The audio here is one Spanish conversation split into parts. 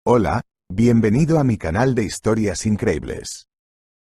Hola, bienvenido a mi canal de historias increíbles.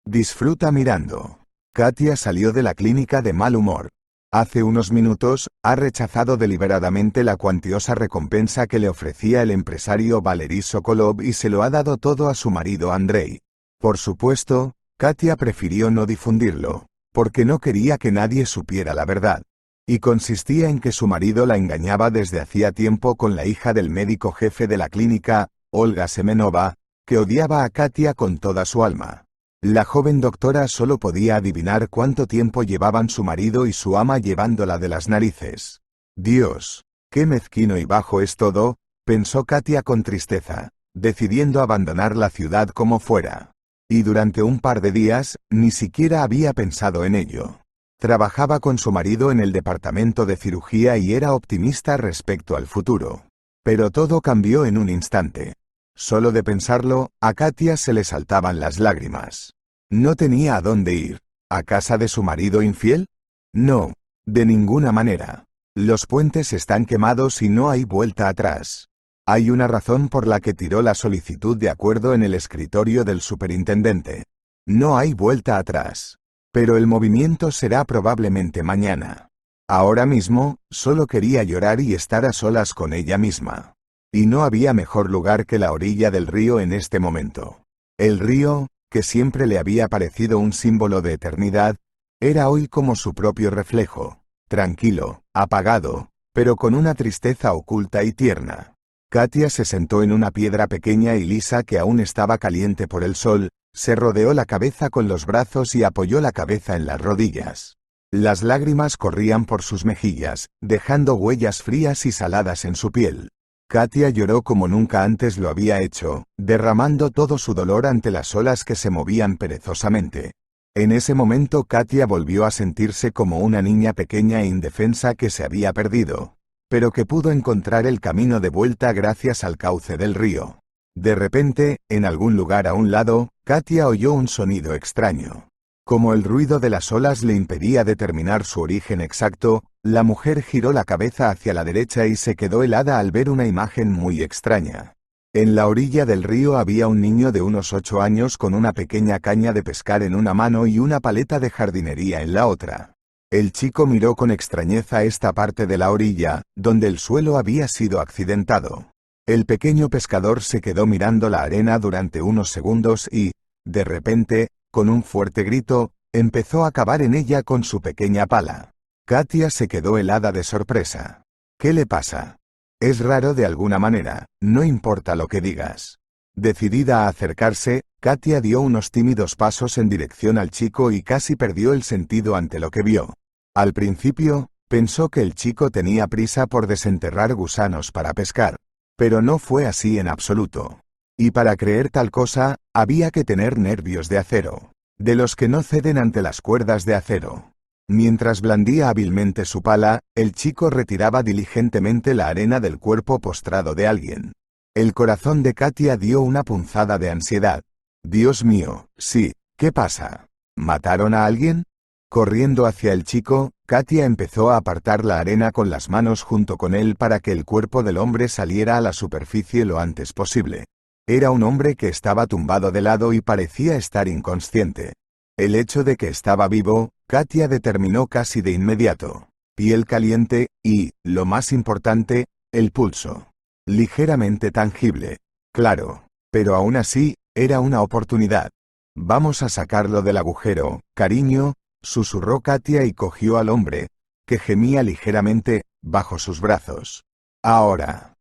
Disfruta mirando. Katia salió de la clínica de mal humor. Hace unos minutos, ha rechazado deliberadamente la cuantiosa recompensa que le ofrecía el empresario Valery Sokolov y se lo ha dado todo a su marido Andrei. Por supuesto, Katia prefirió no difundirlo, porque no quería que nadie supiera la verdad. Y consistía en que su marido la engañaba desde hacía tiempo con la hija del médico jefe de la clínica, Olga Semenova, que odiaba a Katia con toda su alma. La joven doctora solo podía adivinar cuánto tiempo llevaban su marido y su ama llevándola de las narices. Dios, qué mezquino y bajo es todo, pensó Katia con tristeza, decidiendo abandonar la ciudad como fuera. Y durante un par de días, ni siquiera había pensado en ello. Trabajaba con su marido en el departamento de cirugía y era optimista respecto al futuro. Pero todo cambió en un instante. Solo de pensarlo, a Katia se le saltaban las lágrimas. No tenía a dónde ir. ¿A casa de su marido infiel? No, de ninguna manera. Los puentes están quemados y no hay vuelta atrás. Hay una razón por la que tiró la solicitud de acuerdo en el escritorio del superintendente. No hay vuelta atrás. Pero el movimiento será probablemente mañana. Ahora mismo, solo quería llorar y estar a solas con ella misma. Y no había mejor lugar que la orilla del río en este momento. El río, que siempre le había parecido un símbolo de eternidad, era hoy como su propio reflejo, tranquilo, apagado, pero con una tristeza oculta y tierna. Katia se sentó en una piedra pequeña y lisa que aún estaba caliente por el sol, se rodeó la cabeza con los brazos y apoyó la cabeza en las rodillas. Las lágrimas corrían por sus mejillas, dejando huellas frías y saladas en su piel. Katia lloró como nunca antes lo había hecho, derramando todo su dolor ante las olas que se movían perezosamente. En ese momento Katia volvió a sentirse como una niña pequeña e indefensa que se había perdido, pero que pudo encontrar el camino de vuelta gracias al cauce del río. De repente, en algún lugar a un lado, Katia oyó un sonido extraño. Como el ruido de las olas le impedía determinar su origen exacto, la mujer giró la cabeza hacia la derecha y se quedó helada al ver una imagen muy extraña. En la orilla del río había un niño de unos 8 años con una pequeña caña de pescar en una mano y una paleta de jardinería en la otra. El chico miró con extrañeza esta parte de la orilla, donde el suelo había sido accidentado. El pequeño pescador se quedó mirando la arena durante unos segundos y, de repente, con un fuerte grito, empezó a cavar en ella con su pequeña pala. Katia se quedó helada de sorpresa. ¿Qué le pasa? Es raro de alguna manera, no importa lo que digas. Decidida a acercarse, Katia dio unos tímidos pasos en dirección al chico y casi perdió el sentido ante lo que vio. Al principio, pensó que el chico tenía prisa por desenterrar gusanos para pescar. Pero no fue así en absoluto. Y para creer tal cosa, había que tener nervios de acero, de los que no ceden ante las cuerdas de acero. Mientras blandía hábilmente su pala, el chico retiraba diligentemente la arena del cuerpo postrado de alguien. El corazón de Katia dio una punzada de ansiedad. Dios mío, sí, ¿qué pasa? ¿Mataron a alguien? Corriendo hacia el chico, Katia empezó a apartar la arena con las manos junto con él para que el cuerpo del hombre saliera a la superficie lo antes posible. Era un hombre que estaba tumbado de lado y parecía estar inconsciente. El hecho de que estaba vivo, Katia determinó casi de inmediato. Piel caliente, y, lo más importante, el pulso. Ligeramente tangible. Claro. Pero aún así, era una oportunidad. Vamos a sacarlo del agujero, cariño, susurró Katia y cogió al hombre, que gemía ligeramente, bajo sus brazos. Ahora,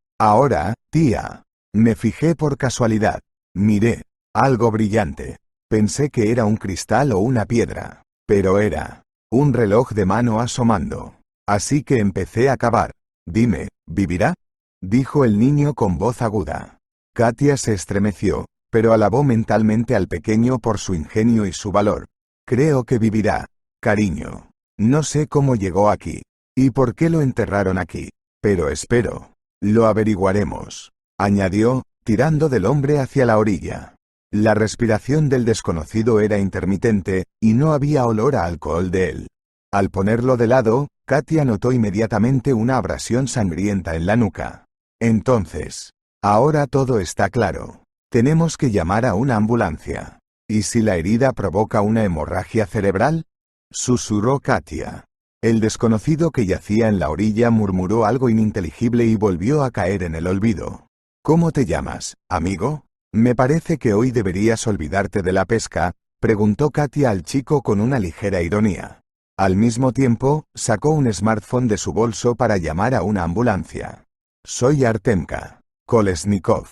tía. Me fijé por casualidad. Miré. Algo brillante. Pensé que era un cristal o una piedra. Pero era un reloj de mano asomando. Así que empecé a cavar. Dime, ¿vivirá? Dijo el niño con voz aguda. Katia se estremeció, pero alabó mentalmente al pequeño por su ingenio y su valor. Creo que vivirá, cariño. No sé cómo llegó aquí. Y por qué lo enterraron aquí. Pero espero. Lo averiguaremos, añadió, tirando del hombre hacia la orilla. La respiración del desconocido era intermitente, y no había olor a alcohol de él. Al ponerlo de lado, Katia notó inmediatamente una abrasión sangrienta en la nuca. Entonces, Ahora todo está claro. Tenemos que llamar a una ambulancia. ¿Y si la herida provoca una hemorragia cerebral? Susurró Katia. El desconocido que yacía en la orilla murmuró algo ininteligible y volvió a caer en el olvido. ¿Cómo te llamas, amigo? Me parece que hoy deberías olvidarte de la pesca, preguntó Katia al chico con una ligera ironía. Al mismo tiempo, sacó un smartphone de su bolso para llamar a una ambulancia. Soy Artemka Kolesnikov.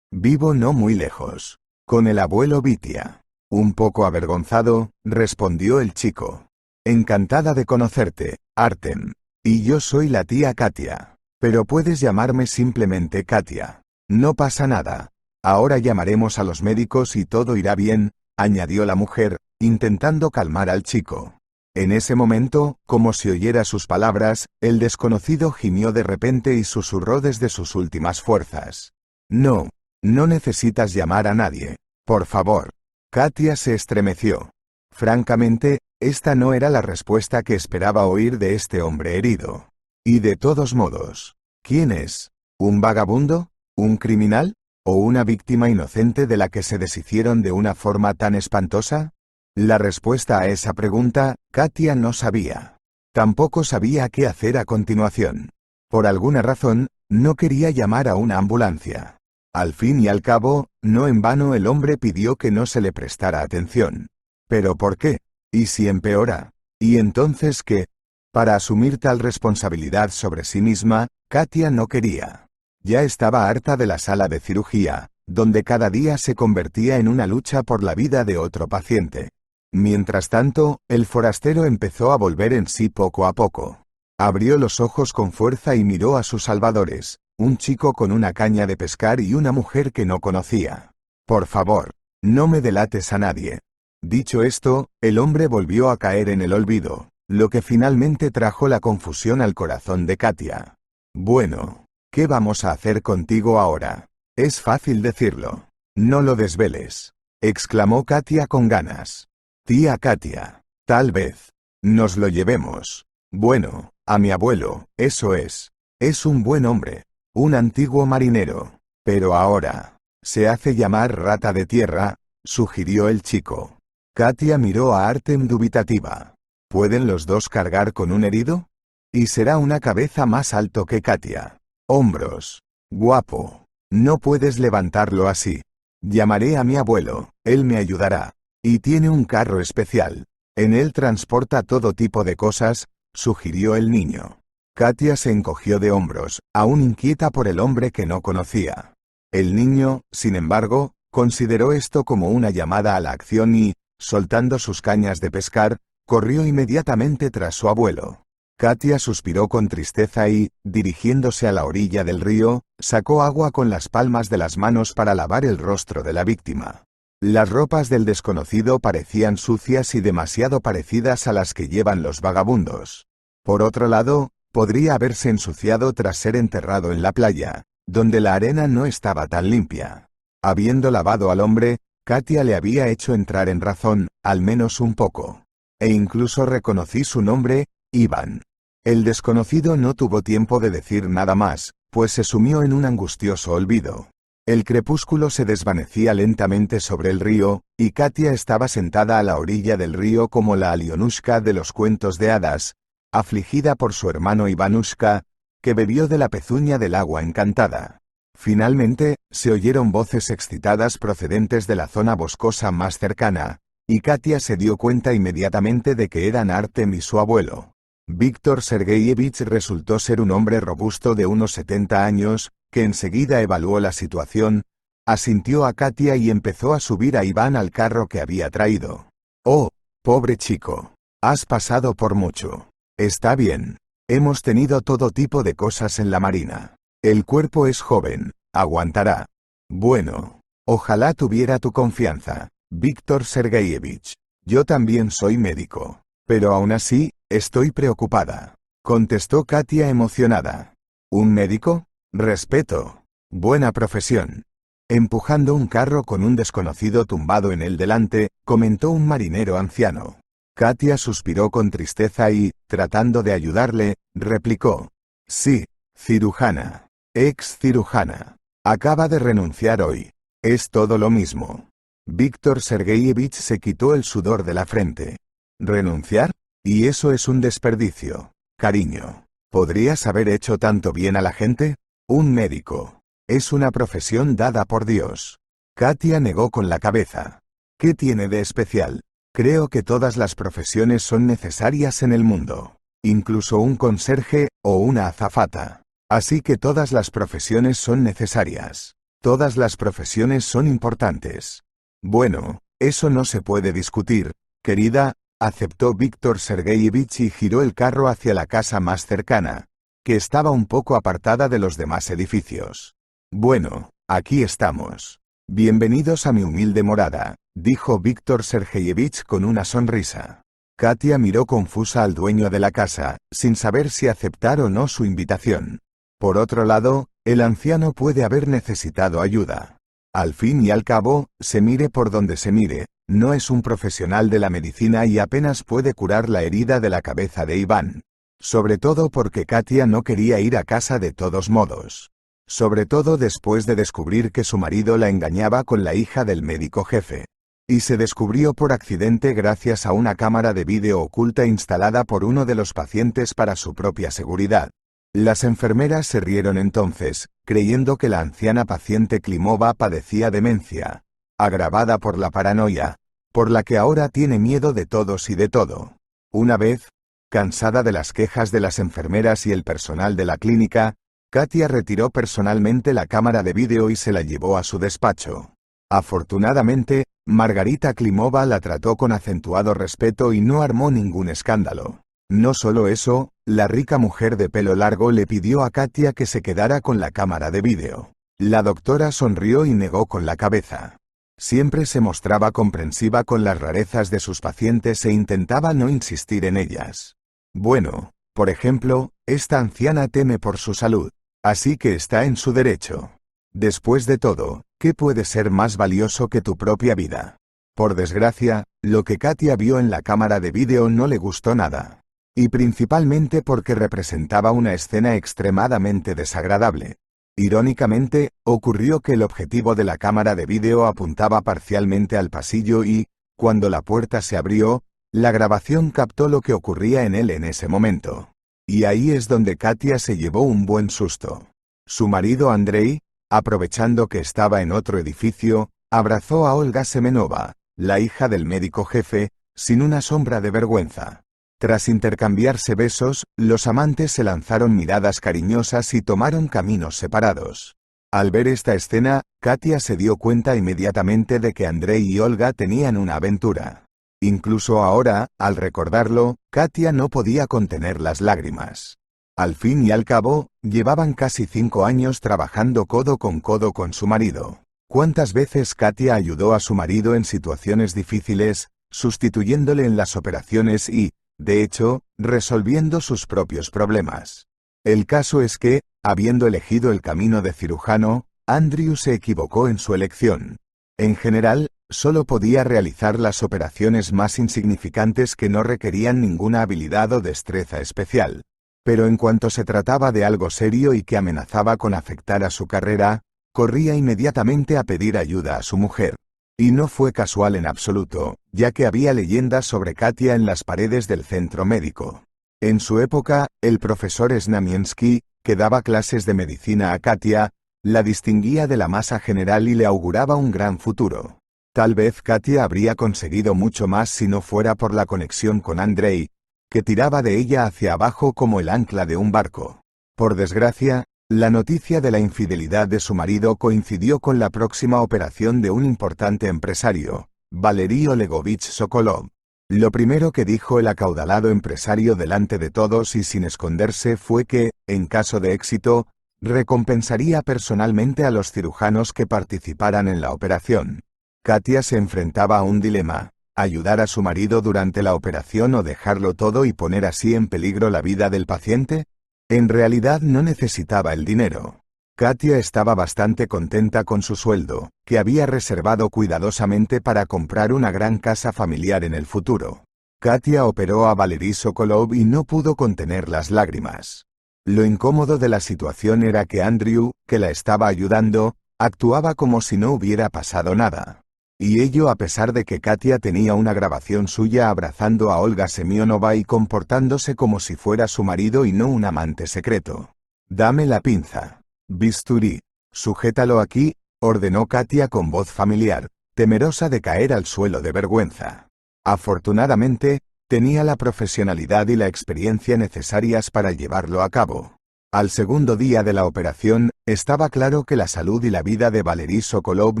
Vivo no muy lejos. Con el abuelo Vitia. Un poco avergonzado, respondió el chico. Encantada de conocerte, Artem. Y yo soy la tía Katia. Pero puedes llamarme simplemente Katia. No pasa nada. Ahora llamaremos a los médicos y todo irá bien, añadió la mujer, intentando calmar al chico. En ese momento, como si oyera sus palabras, el desconocido gimió de repente y susurró desde sus últimas fuerzas. No, no necesitas llamar a nadie. Por favor. Katia se estremeció. Francamente, esta no era la respuesta que esperaba oír de este hombre herido. Y de todos modos, ¿quién es? ¿Un vagabundo? ¿Un criminal? ¿O una víctima inocente de la que se deshicieron de una forma tan espantosa? La respuesta a esa pregunta, Katia no sabía. Tampoco sabía qué hacer a continuación. Por alguna razón, no quería llamar a una ambulancia. Al fin y al cabo, no en vano el hombre pidió que no se le prestara atención. ¿Pero por qué? ¿Y si empeora? ¿Y entonces qué? Para asumir tal responsabilidad sobre sí misma, Katia no quería. Ya estaba harta de la sala de cirugía, donde cada día se convertía en una lucha por la vida de otro paciente. Mientras tanto, el forastero empezó a volver en sí poco a poco. Abrió los ojos con fuerza y miró a sus salvadores, un chico con una caña de pescar y una mujer que no conocía. Por favor, no me delates a nadie. Dicho esto, el hombre volvió a caer en el olvido, lo que finalmente trajo la confusión al corazón de Katia. Bueno, ¿qué vamos a hacer contigo ahora? Es fácil decirlo. No lo desveles, exclamó Katia con ganas. Tía Katia, tal vez nos lo llevemos. Bueno, a mi abuelo, eso es. Es un buen hombre, un antiguo marinero. Pero ahora, se hace llamar rata de tierra, sugirió el chico. Katia miró a Artem dubitativa. ¿Pueden los dos cargar con un herido? Y será una cabeza más alto que Katia. Hombros. Guapo. No puedes levantarlo así. Llamaré a mi abuelo, él me ayudará. Y tiene un carro especial. En él transporta todo tipo de cosas, sugirió el niño. Katia se encogió de hombros, aún inquieta por el hombre que no conocía. El niño, sin embargo, consideró esto como una llamada a la acción y, soltando sus cañas de pescar, corrió inmediatamente tras su abuelo. Katia suspiró con tristeza y, dirigiéndose a la orilla del río, sacó agua con las palmas de las manos para lavar el rostro de la víctima. Las ropas del desconocido parecían sucias y demasiado parecidas a las que llevan los vagabundos. Por otro lado, podría haberse ensuciado tras ser enterrado en la playa, donde la arena no estaba tan limpia. Habiendo lavado al hombre, Katia le había hecho entrar en razón, al menos un poco. E incluso reconocí su nombre, Iván. El desconocido no tuvo tiempo de decir nada más, pues se sumió en un angustioso olvido. El crepúsculo se desvanecía lentamente sobre el río, y Katia estaba sentada a la orilla del río como la Alionushka de los cuentos de hadas, afligida por su hermano Ivanushka, que bebió de la pezuña del agua encantada. Finalmente, se oyeron voces excitadas procedentes de la zona boscosa más cercana, y Katia se dio cuenta inmediatamente de que eran Artem y su abuelo. Víctor Sergeyevich resultó ser un hombre robusto de unos 70 años, que enseguida evaluó la situación, asintió a Katia y empezó a subir a Iván al carro que había traído. «Oh, pobre chico. Has pasado por mucho. Está bien. Hemos tenido todo tipo de cosas en la marina. El cuerpo es joven, aguantará. Bueno, ojalá tuviera tu confianza, Víctor Sergeyevich. Yo también soy médico. Pero aún así, estoy preocupada», contestó Katia emocionada. «¿Un médico? Respeto. Buena profesión». Empujando un carro con un desconocido tumbado en él delante, comentó un marinero anciano. Katia suspiró con tristeza y, tratando de ayudarle, replicó: «Sí, cirujana. Ex cirujana. Acaba de renunciar hoy. Es todo lo mismo. Víctor Sergeyevich se quitó el sudor de la frente. ¿Renunciar? Y eso es un desperdicio. Cariño. ¿Podrías haber hecho tanto bien a la gente? Un médico. Es una profesión dada por Dios. Katia negó con la cabeza. ¿Qué tiene de especial? Creo que todas las profesiones son necesarias en el mundo. Incluso un conserje o una azafata. Así que todas las profesiones son necesarias. Todas las profesiones son importantes. Bueno, eso no se puede discutir, querida, aceptó Víctor Sergeyevich y giró el carro hacia la casa más cercana, que estaba un poco apartada de los demás edificios. Bueno, aquí estamos. Bienvenidos a mi humilde morada, dijo Víctor Sergeyevich con una sonrisa. Katia miró confusa al dueño de la casa, sin saber si aceptar o no su invitación. Por otro lado, el anciano puede haber necesitado ayuda. Al fin y al cabo, se mire por donde se mire, no es un profesional de la medicina y apenas puede curar la herida de la cabeza de Iván. Sobre todo porque Katia no quería ir a casa de todos modos. Sobre todo después de descubrir que su marido la engañaba con la hija del médico jefe. Y se descubrió por accidente gracias a una cámara de vídeo oculta instalada por uno de los pacientes para su propia seguridad. Las enfermeras se rieron entonces, creyendo que la anciana paciente Klimova padecía demencia, agravada por la paranoia, por la que ahora tiene miedo de todos y de todo. Una vez, cansada de las quejas de las enfermeras y el personal de la clínica, Katia retiró personalmente la cámara de vídeo y se la llevó a su despacho. Afortunadamente, Margarita Klimova la trató con acentuado respeto y no armó ningún escándalo. No solo eso, la rica mujer de pelo largo le pidió a Katia que se quedara con la cámara de vídeo. La doctora sonrió y negó con la cabeza. Siempre se mostraba comprensiva con las rarezas de sus pacientes e intentaba no insistir en ellas. Bueno, por ejemplo, esta anciana teme por su salud, así que está en su derecho. Después de todo, ¿qué puede ser más valioso que tu propia vida? Por desgracia, lo que Katia vio en la cámara de vídeo no le gustó nada. Y principalmente porque representaba una escena extremadamente desagradable. Irónicamente, ocurrió que el objetivo de la cámara de vídeo apuntaba parcialmente al pasillo y, cuando la puerta se abrió, la grabación captó lo que ocurría en él en ese momento. Y ahí es donde Katia se llevó un buen susto. Su marido Andrei, aprovechando que estaba en otro edificio, abrazó a Olga Semenova, la hija del médico jefe, sin una sombra de vergüenza. Tras intercambiarse besos, los amantes se lanzaron miradas cariñosas y tomaron caminos separados. Al ver esta escena, Katia se dio cuenta inmediatamente de que Andrei y Olga tenían una aventura. Incluso ahora, al recordarlo, Katia no podía contener las lágrimas. Al fin y al cabo, llevaban casi 5 años trabajando codo con su marido. ¿Cuántas veces Katia ayudó a su marido en situaciones difíciles, sustituyéndole en las operaciones y, de hecho, resolviendo sus propios problemas? El caso es que, habiendo elegido el camino de cirujano, Andrew se equivocó en su elección. En general, solo podía realizar las operaciones más insignificantes que no requerían ninguna habilidad o destreza especial. Pero en cuanto se trataba de algo serio y que amenazaba con afectar a su carrera, corría inmediatamente a pedir ayuda a su mujer. Y no fue casual en absoluto, ya que había leyendas sobre Katia en las paredes del centro médico. En su época, el profesor Znamiensky, que daba clases de medicina a Katia, la distinguía de la masa general y le auguraba un gran futuro. Tal vez Katia habría conseguido mucho más si no fuera por la conexión con Andrei, que tiraba de ella hacia abajo como el ancla de un barco. Por desgracia, la noticia de la infidelidad de su marido coincidió con la próxima operación de un importante empresario, Valery Olegovich Sokolov. Lo primero que dijo el acaudalado empresario delante de todos y sin esconderse fue que, en caso de éxito, recompensaría personalmente a los cirujanos que participaran en la operación. Katia se enfrentaba a un dilema: ayudar a su marido durante la operación o dejarlo todo y poner así en peligro la vida del paciente. En realidad no necesitaba el dinero. Katia estaba bastante contenta con su sueldo, que había reservado cuidadosamente para comprar una gran casa familiar en el futuro. Katia operó a Valery Sokolov y no pudo contener las lágrimas. Lo incómodo de la situación era que Andrew, que la estaba ayudando, actuaba como si no hubiera pasado nada. Y ello a pesar de que Katia tenía una grabación suya abrazando a Olga Semyonova y comportándose como si fuera su marido y no un amante secreto. «Dame la pinza. Bisturí. Sujétalo aquí», ordenó Katia con voz familiar, temerosa de caer al suelo de vergüenza. Afortunadamente, tenía la profesionalidad y la experiencia necesarias para llevarlo a cabo. Al segundo día de la operación, estaba claro que la salud y la vida de Valery Sokolov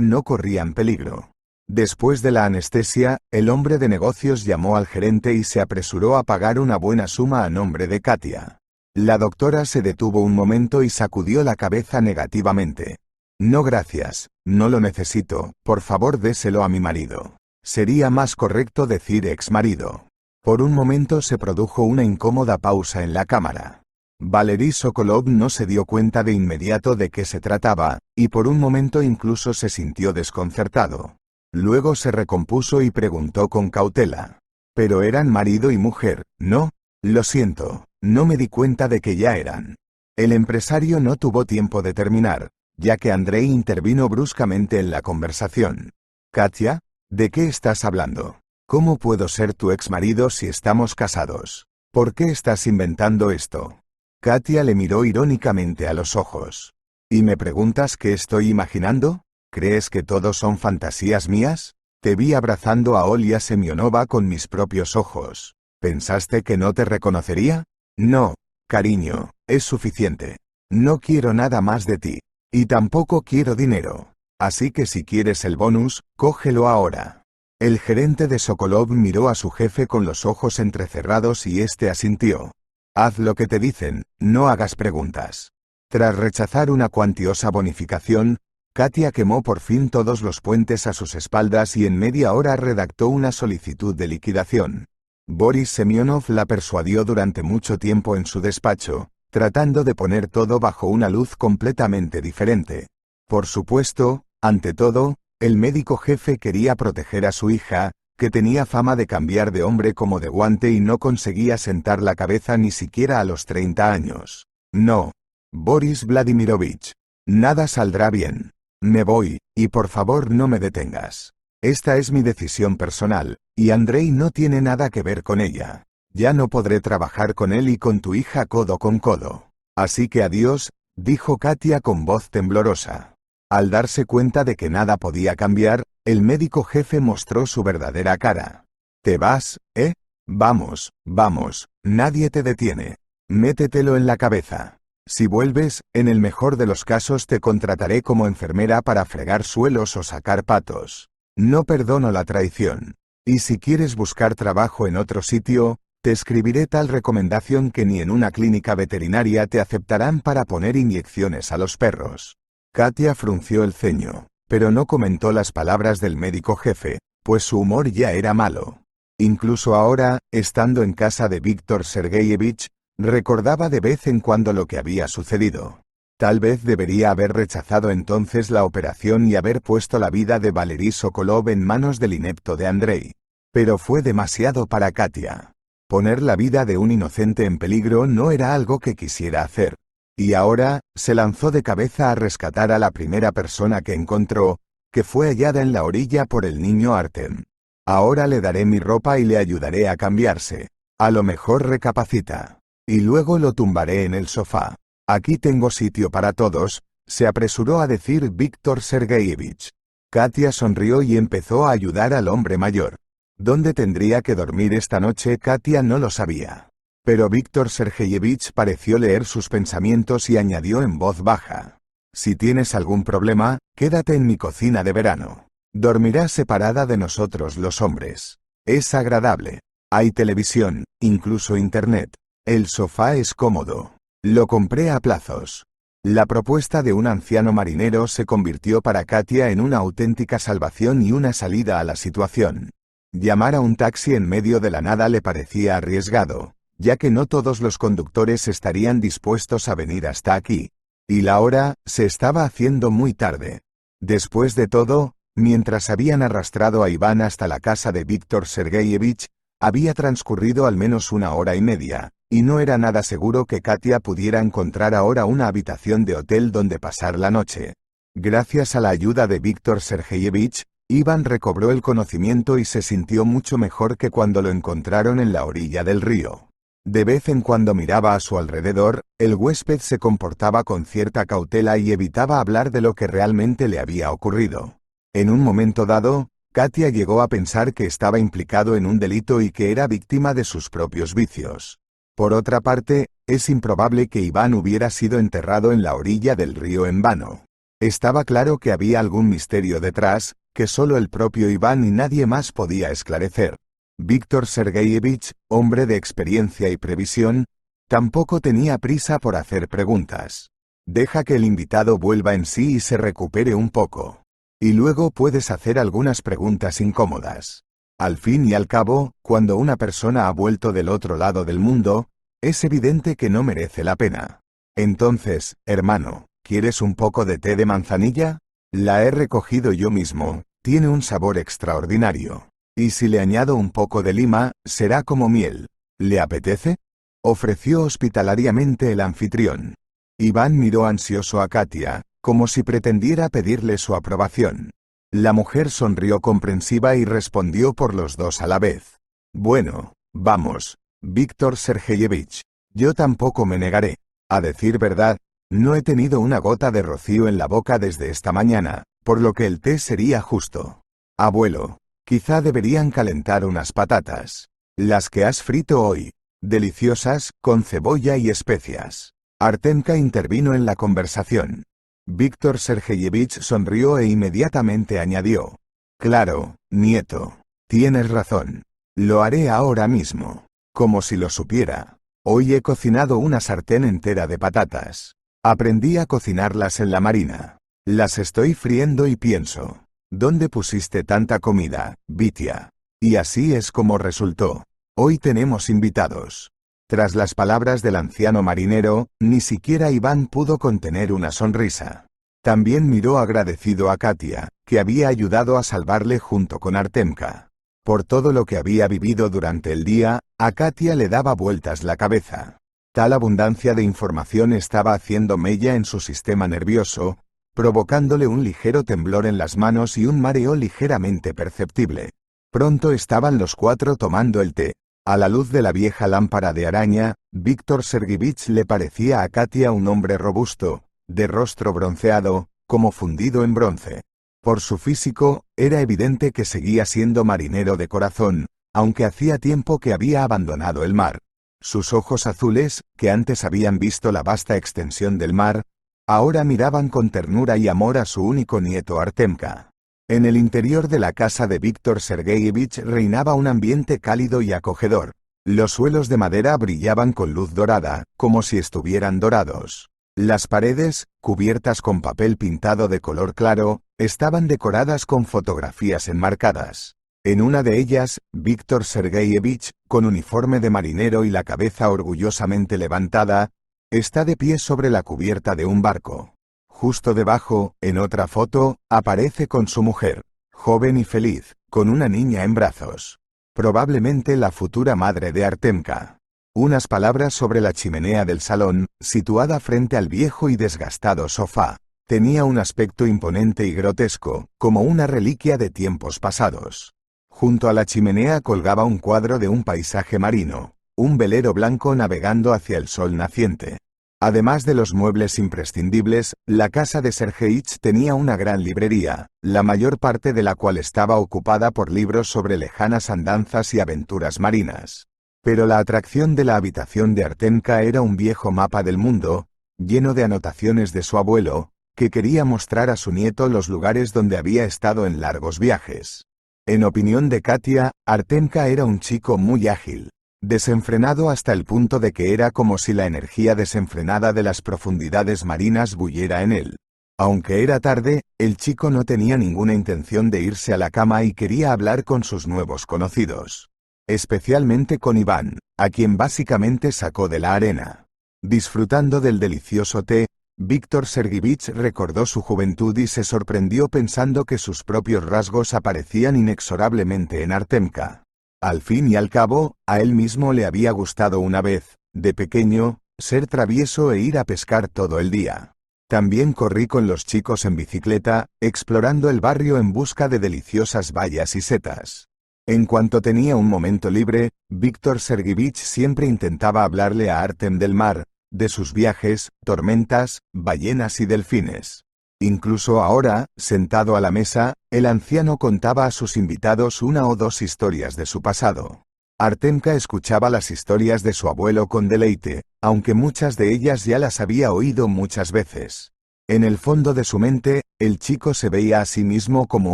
no corrían peligro. Después de la anestesia, el hombre de negocios llamó al gerente y se apresuró a pagar una buena suma a nombre de Katia. La doctora se detuvo un momento y sacudió la cabeza negativamente. «No gracias, no lo necesito, por favor déselo a mi marido». Sería más correcto decir exmarido. Por un momento se produjo una incómoda pausa en la cámara. Valery Sokolov no se dio cuenta de inmediato de qué se trataba, y por un momento incluso se sintió desconcertado. Luego se recompuso y preguntó con cautela. «Pero eran marido y mujer, ¿no? Lo siento, no me di cuenta de que ya eran». El empresario no tuvo tiempo de terminar, ya que Andrei intervino bruscamente en la conversación. «Katia, ¿de qué estás hablando? ¿Cómo puedo ser tu exmarido si estamos casados? ¿Por qué estás inventando esto?» Katia le miró irónicamente a los ojos. «¿Y me preguntas qué estoy imaginando? ¿Crees que todo son fantasías mías? Te vi abrazando a Olia Semyonova con mis propios ojos. ¿Pensaste que no te reconocería? No, cariño, es suficiente. No quiero nada más de ti. Y tampoco quiero dinero. Así que si quieres el bonus, cógelo ahora». El gerente de Sokolov miró a su jefe con los ojos entrecerrados y éste asintió. «Haz lo que te dicen, no hagas preguntas». Tras rechazar una cuantiosa bonificación, Katia quemó por fin todos los puentes a sus espaldas y en media hora redactó una solicitud de liquidación. Boris Semyonov la persuadió durante mucho tiempo en su despacho, tratando de poner todo bajo una luz completamente diferente. Por supuesto, ante todo, el médico jefe quería proteger a su hija, que tenía fama de cambiar de hombre como de guante y no conseguía sentar la cabeza ni siquiera a los 30 años. «No. Boris Vladimirovich. Nada saldrá bien. Me voy, y por favor no me detengas. Esta es mi decisión personal, y Andrei no tiene nada que ver con ella. Ya no podré trabajar con él y con tu hija codo con codo. Así que adiós», dijo Katia con voz temblorosa. Al darse cuenta de que nada podía cambiar, el médico jefe mostró su verdadera cara. «¿Te vas, eh? Vamos, vamos, nadie te detiene. Métetelo en la cabeza. Si vuelves, en el mejor de los casos te contrataré como enfermera para fregar suelos o sacar patos. No perdono la traición. Y si quieres buscar trabajo en otro sitio, te escribiré tal recomendación que ni en una clínica veterinaria te aceptarán para poner inyecciones a los perros». Katia frunció el ceño, pero no comentó las palabras del médico jefe, pues su humor ya era malo. Incluso ahora, estando en casa de Víctor Sergeyevich, recordaba de vez en cuando lo que había sucedido. Tal vez debería haber rechazado entonces la operación y haber puesto la vida de Valery Sokolov en manos del inepto de Andrei. Pero fue demasiado para Katia. Poner la vida de un inocente en peligro no era algo que quisiera hacer. Y ahora, se lanzó de cabeza a rescatar a la primera persona que encontró, que fue hallada en la orilla por el niño Artem. «Ahora le daré mi ropa y le ayudaré a cambiarse. A lo mejor recapacita. Y luego lo tumbaré en el sofá. Aquí tengo sitio para todos», se apresuró a decir Víctor Sergeyevich. Katia sonrió y empezó a ayudar al hombre mayor. ¿Dónde tendría que dormir esta noche? Katia no lo sabía. Pero Víctor Sergeyevich pareció leer sus pensamientos y añadió en voz baja. «Si tienes algún problema, quédate en mi cocina de verano. Dormirás separada de nosotros los hombres. Es agradable. Hay televisión, incluso internet. El sofá es cómodo. Lo compré a plazos». La propuesta de un anciano marinero se convirtió para Katia en una auténtica salvación y una salida a la situación. Llamar a un taxi en medio de la nada le parecía arriesgado, ya que no todos los conductores estarían dispuestos a venir hasta aquí. Y la hora se estaba haciendo muy tarde. Después de todo, mientras habían arrastrado a Iván hasta la casa de Víctor Sergeyevich, Había transcurrido al menos 1 hora y media, y no era nada seguro que Katia pudiera encontrar ahora una habitación de hotel donde pasar la noche. Gracias a la ayuda de Víctor Sergeyevich, Iván recobró el conocimiento y se sintió mucho mejor que cuando lo encontraron en la orilla del río. De vez en cuando miraba a su alrededor, el huésped se comportaba con cierta cautela y evitaba hablar de lo que realmente le había ocurrido. En un momento dado, Katia llegó a pensar que estaba implicado en un delito y que era víctima de sus propios vicios. Por otra parte, es improbable que Iván hubiera sido enterrado en la orilla del río en vano. Estaba claro que había algún misterio detrás, que solo el propio Iván y nadie más podía esclarecer. Víctor Sergeyevich, hombre de experiencia y previsión, tampoco tenía prisa por hacer preguntas. Deja que el invitado vuelva en sí y se recupere un poco. Y luego puedes hacer algunas preguntas incómodas. Al fin y al cabo, cuando una persona ha vuelto del otro lado del mundo, es evidente que no merece la pena. Entonces, hermano, ¿quieres un poco de té de manzanilla? La he recogido yo mismo, tiene un sabor extraordinario. Y si le añado un poco de lima, será como miel. ¿Le apetece? Ofreció hospitalariamente el anfitrión. Iván miró ansioso a Katia, como si pretendiera pedirle su aprobación. La mujer sonrió comprensiva y respondió por los dos a la vez. Bueno, vamos, Víctor Sergeyevich. Yo tampoco me negaré. A decir verdad, no he tenido una gota de rocío en la boca desde esta mañana, por lo que el té sería justo. Abuelo, quizá deberían calentar unas patatas. Las que has frito hoy. Deliciosas, con cebolla y especias. Artemka intervino en la conversación. Víctor Sergeyevich sonrió e inmediatamente añadió. Claro, nieto. Tienes razón. Lo haré ahora mismo. Como si lo supiera. Hoy he cocinado una sartén entera de patatas. Aprendí a cocinarlas en la marina. Las estoy friendo y pienso. ¿Dónde pusiste tanta comida, Vitia? Y así es como resultó. Hoy tenemos invitados. Tras las palabras del anciano marinero, ni siquiera Iván pudo contener una sonrisa. También miró agradecido a Katia, que había ayudado a salvarle junto con Artemka. Por todo lo que había vivido durante el día, a Katia le daba vueltas la cabeza. Tal abundancia de información estaba haciendo mella en su sistema nervioso, provocándole un ligero temblor en las manos y un mareo ligeramente perceptible. Pronto estaban los cuatro tomando el té. A la luz de la vieja lámpara de araña, Víctor Sergeyevich le parecía a Katia un hombre robusto, de rostro bronceado, como fundido en bronce. Por su físico, era evidente que seguía siendo marinero de corazón, aunque hacía tiempo que había abandonado el mar. Sus ojos azules, que antes habían visto la vasta extensión del mar, ahora miraban con ternura y amor a su único nieto Artemka. En el interior de la casa de Víctor Sergeyevich reinaba un ambiente cálido y acogedor. Los suelos de madera brillaban con luz dorada, como si estuvieran dorados. Las paredes, cubiertas con papel pintado de color claro, estaban decoradas con fotografías enmarcadas. En una de ellas, Víctor Sergeyevich, con uniforme de marinero y la cabeza orgullosamente levantada, está de pie sobre la cubierta de un barco. Justo debajo, en otra foto, aparece con su mujer, joven y feliz, con una niña en brazos. Probablemente la futura madre de Artemka. Unas palabras sobre la chimenea del salón, situada frente al viejo y desgastado sofá. Tenía un aspecto imponente y grotesco, como una reliquia de tiempos pasados. Junto a la chimenea colgaba un cuadro de un paisaje marino, un velero blanco navegando hacia el sol naciente. Además de los muebles imprescindibles, la casa de Sergeyevich tenía una gran librería, la mayor parte de la cual estaba ocupada por libros sobre lejanas andanzas y aventuras marinas. Pero la atracción de la habitación de Artemka era un viejo mapa del mundo, lleno de anotaciones de su abuelo, que quería mostrar a su nieto los lugares donde había estado en largos viajes. En opinión de Katia, Artemka era un chico muy ágil. Desenfrenado hasta el punto de que era como si la energía desenfrenada de las profundidades marinas bulliera en él. Aunque era tarde, el chico no tenía ninguna intención de irse a la cama y quería hablar con sus nuevos conocidos. Especialmente con Iván, a quien básicamente sacó de la arena. Disfrutando del delicioso té, Víctor Sergeyevich recordó su juventud y se sorprendió pensando que sus propios rasgos aparecían inexorablemente en Artemka. Al fin y al cabo, a él mismo le había gustado una vez, de pequeño, ser travieso e ir a pescar todo el día. También corrí con los chicos en bicicleta, explorando el barrio en busca de deliciosas bayas y setas. En cuanto tenía un momento libre, Víctor Sergeyevich siempre intentaba hablarle a Artem del mar, de sus viajes, tormentas, ballenas y delfines. Incluso ahora, sentado a la mesa, el anciano contaba a sus invitados una o dos historias de su pasado. Artemka escuchaba las historias de su abuelo con deleite, aunque muchas de ellas ya las había oído muchas veces. En el fondo de su mente, el chico se veía a sí mismo como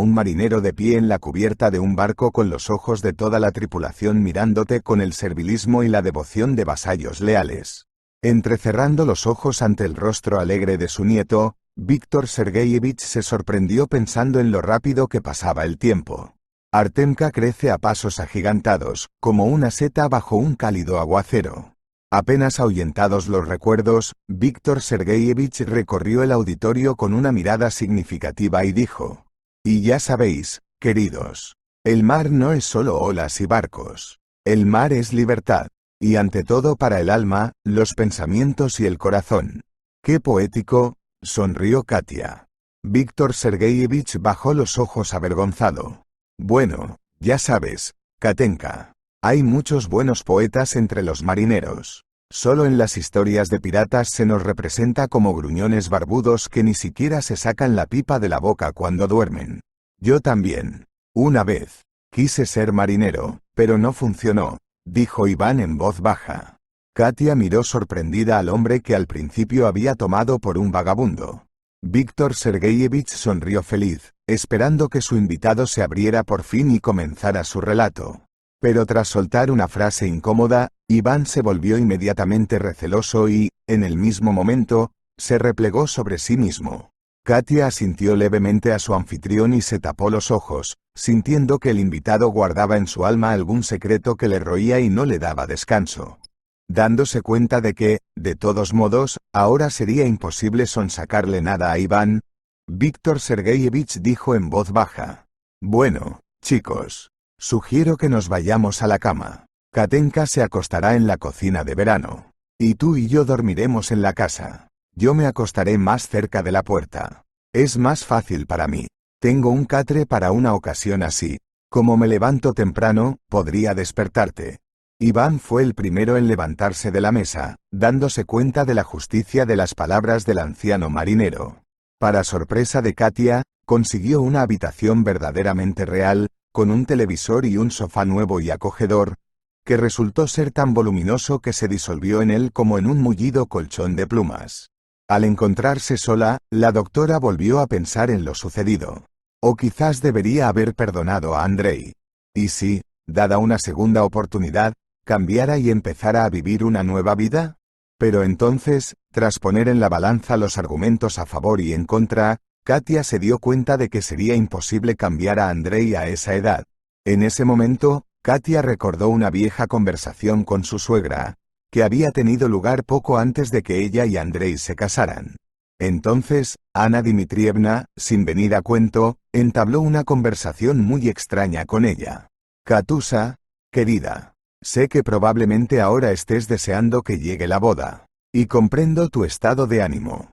un marinero de pie en la cubierta de un barco con los ojos de toda la tripulación mirándote con el servilismo y la devoción de vasallos leales. Entrecerrando los ojos ante el rostro alegre de su nieto, Víctor Sergeyevich se sorprendió pensando en lo rápido que pasaba el tiempo. Artemka crece a pasos agigantados, como una seta bajo un cálido aguacero. Apenas ahuyentados los recuerdos, Víctor Sergeyevich recorrió el auditorio con una mirada significativa y dijo: «Y ya sabéis, queridos, el mar no es solo olas y barcos. El mar es libertad. Y ante todo para el alma, los pensamientos y el corazón». «¡Qué poético!», sonrió Katia. Víctor Sergeyevich bajó los ojos avergonzado. «Bueno, ya sabes, Katenka, hay muchos buenos poetas entre los marineros. Solo en las historias de piratas se nos representa como gruñones barbudos que ni siquiera se sacan la pipa de la boca cuando duermen. Yo también. Una vez. Quise ser marinero, pero no funcionó», dijo Iván en voz baja. Katia miró sorprendida al hombre que al principio había tomado por un vagabundo. Víctor Sergeyevich sonrió feliz, esperando que su invitado se abriera por fin y comenzara su relato. Pero tras soltar una frase incómoda, Iván se volvió inmediatamente receloso y, en el mismo momento, se replegó sobre sí mismo. Katia asintió levemente a su anfitrión y se tapó los ojos, sintiendo que el invitado guardaba en su alma algún secreto que le roía y no le daba descanso. Dándose cuenta de que, de todos modos, ahora sería imposible sonsacarle nada a Iván, Víctor Sergeyevich dijo en voz baja: «Bueno, chicos, sugiero que nos vayamos a la cama. Katenka se acostará en la cocina de verano. Y tú y yo dormiremos en la casa. Yo me acostaré más cerca de la puerta. Es más fácil para mí. Tengo un catre para una ocasión así. Como me levanto temprano, podría despertarte». Iván fue el primero en levantarse de la mesa, dándose cuenta de la justicia de las palabras del anciano marinero. Para sorpresa de Katia, consiguió una habitación verdaderamente real, con un televisor y un sofá nuevo y acogedor, que resultó ser tan voluminoso que se disolvió en él como en un mullido colchón de plumas. Al encontrarse sola, la doctora volvió a pensar en lo sucedido. O quizás debería haber perdonado a Andrei. ¿Y si, dada una segunda oportunidad, cambiara y empezara a vivir una nueva vida? Pero entonces, tras poner en la balanza los argumentos a favor y en contra, Katia se dio cuenta de que sería imposible cambiar a Andrei a esa edad. En ese momento, Katia recordó una vieja conversación con su suegra, que había tenido lugar poco antes de que ella y Andrei se casaran. Entonces, Ana Dmitrievna, sin venir a cuento, entabló una conversación muy extraña con ella. «Katusa, querida, sé que probablemente ahora estés deseando que llegue la boda. Y comprendo tu estado de ánimo.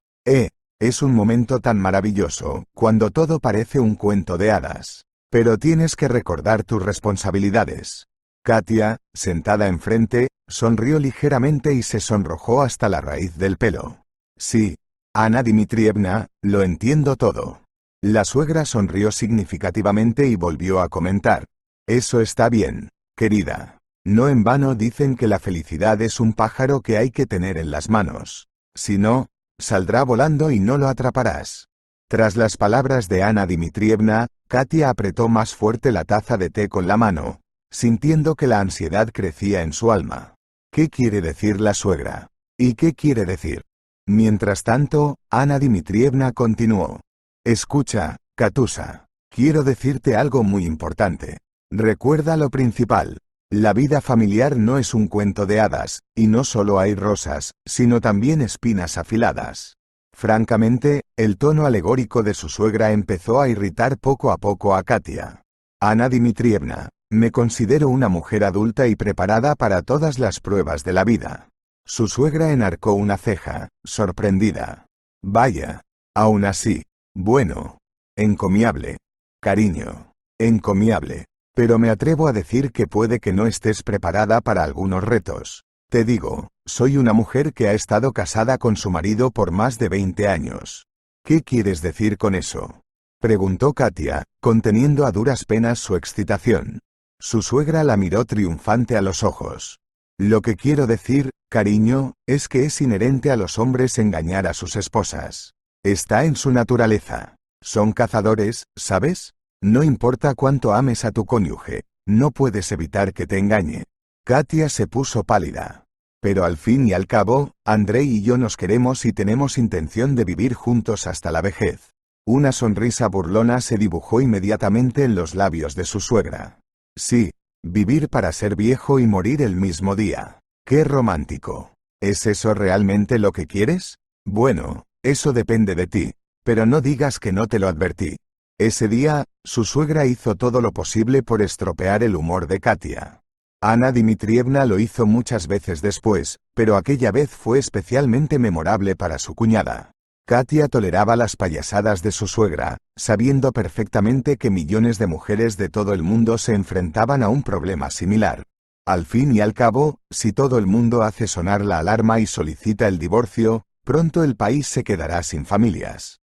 Es un momento tan maravilloso, cuando todo parece un cuento de hadas. Pero tienes que recordar tus responsabilidades». Katia, sentada enfrente, sonrió ligeramente y se sonrojó hasta la raíz del pelo. «Sí, Ana Dmitrievna, lo entiendo todo». La suegra sonrió significativamente y volvió a comentar: «Eso está bien, querida. No en vano dicen que la felicidad es un pájaro que hay que tener en las manos. Si no, saldrá volando y no lo atraparás». Tras las palabras de Ana Dmitrievna, Katia apretó más fuerte la taza de té con la mano, sintiendo que la ansiedad crecía en su alma. ¿Qué quiere decir la suegra? ¿Y qué quiere decir? Mientras tanto, Ana Dmitrievna continuó: «Escucha, Katusa. Quiero decirte algo muy importante. Recuerda lo principal. La vida familiar no es un cuento de hadas, y no solo hay rosas, sino también espinas afiladas». Francamente, el tono alegórico de su suegra empezó a irritar poco a poco a Katia. «Ana Dmitrievna, Me considero una mujer adulta y preparada para todas las pruebas de la vida. Su suegra enarcó una ceja, sorprendida. Vaya. Aún así. Bueno. Encomiable. Cariño. Encomiable. Pero me atrevo a decir que puede que no estés preparada para algunos retos. Te digo, soy una mujer que ha estado casada con su marido por más de 20 años. ¿Qué quieres decir con eso? Preguntó Katia, conteniendo a duras penas su excitación. Su suegra la miró triunfante a los ojos. Lo que quiero decir, cariño, es que es inherente a los hombres engañar a sus esposas. Está en su naturaleza. Son cazadores, ¿sabes? No importa cuánto ames a tu cónyuge, no puedes evitar que te engañe. Katia se puso pálida. Pero al fin y al cabo, Andrei y yo nos queremos y tenemos intención de vivir juntos hasta la vejez. Una sonrisa burlona se dibujó inmediatamente en los labios de su suegra. Sí, vivir para ser viejo y morir el mismo día. ¡Qué romántico! ¿Es eso realmente lo que quieres? Bueno, eso depende de ti, pero no digas que no te lo advertí. Ese día, su suegra hizo todo lo posible por estropear el humor de Katia. Ana Dmitrievna lo hizo muchas veces después, pero aquella vez fue especialmente memorable para su cuñada. Katia toleraba las payasadas de su suegra, sabiendo perfectamente que millones de mujeres de todo el mundo se enfrentaban a un problema similar. Al fin y al cabo, si todo el mundo hace sonar la alarma y solicita el divorcio, pronto el país se quedará sin familias.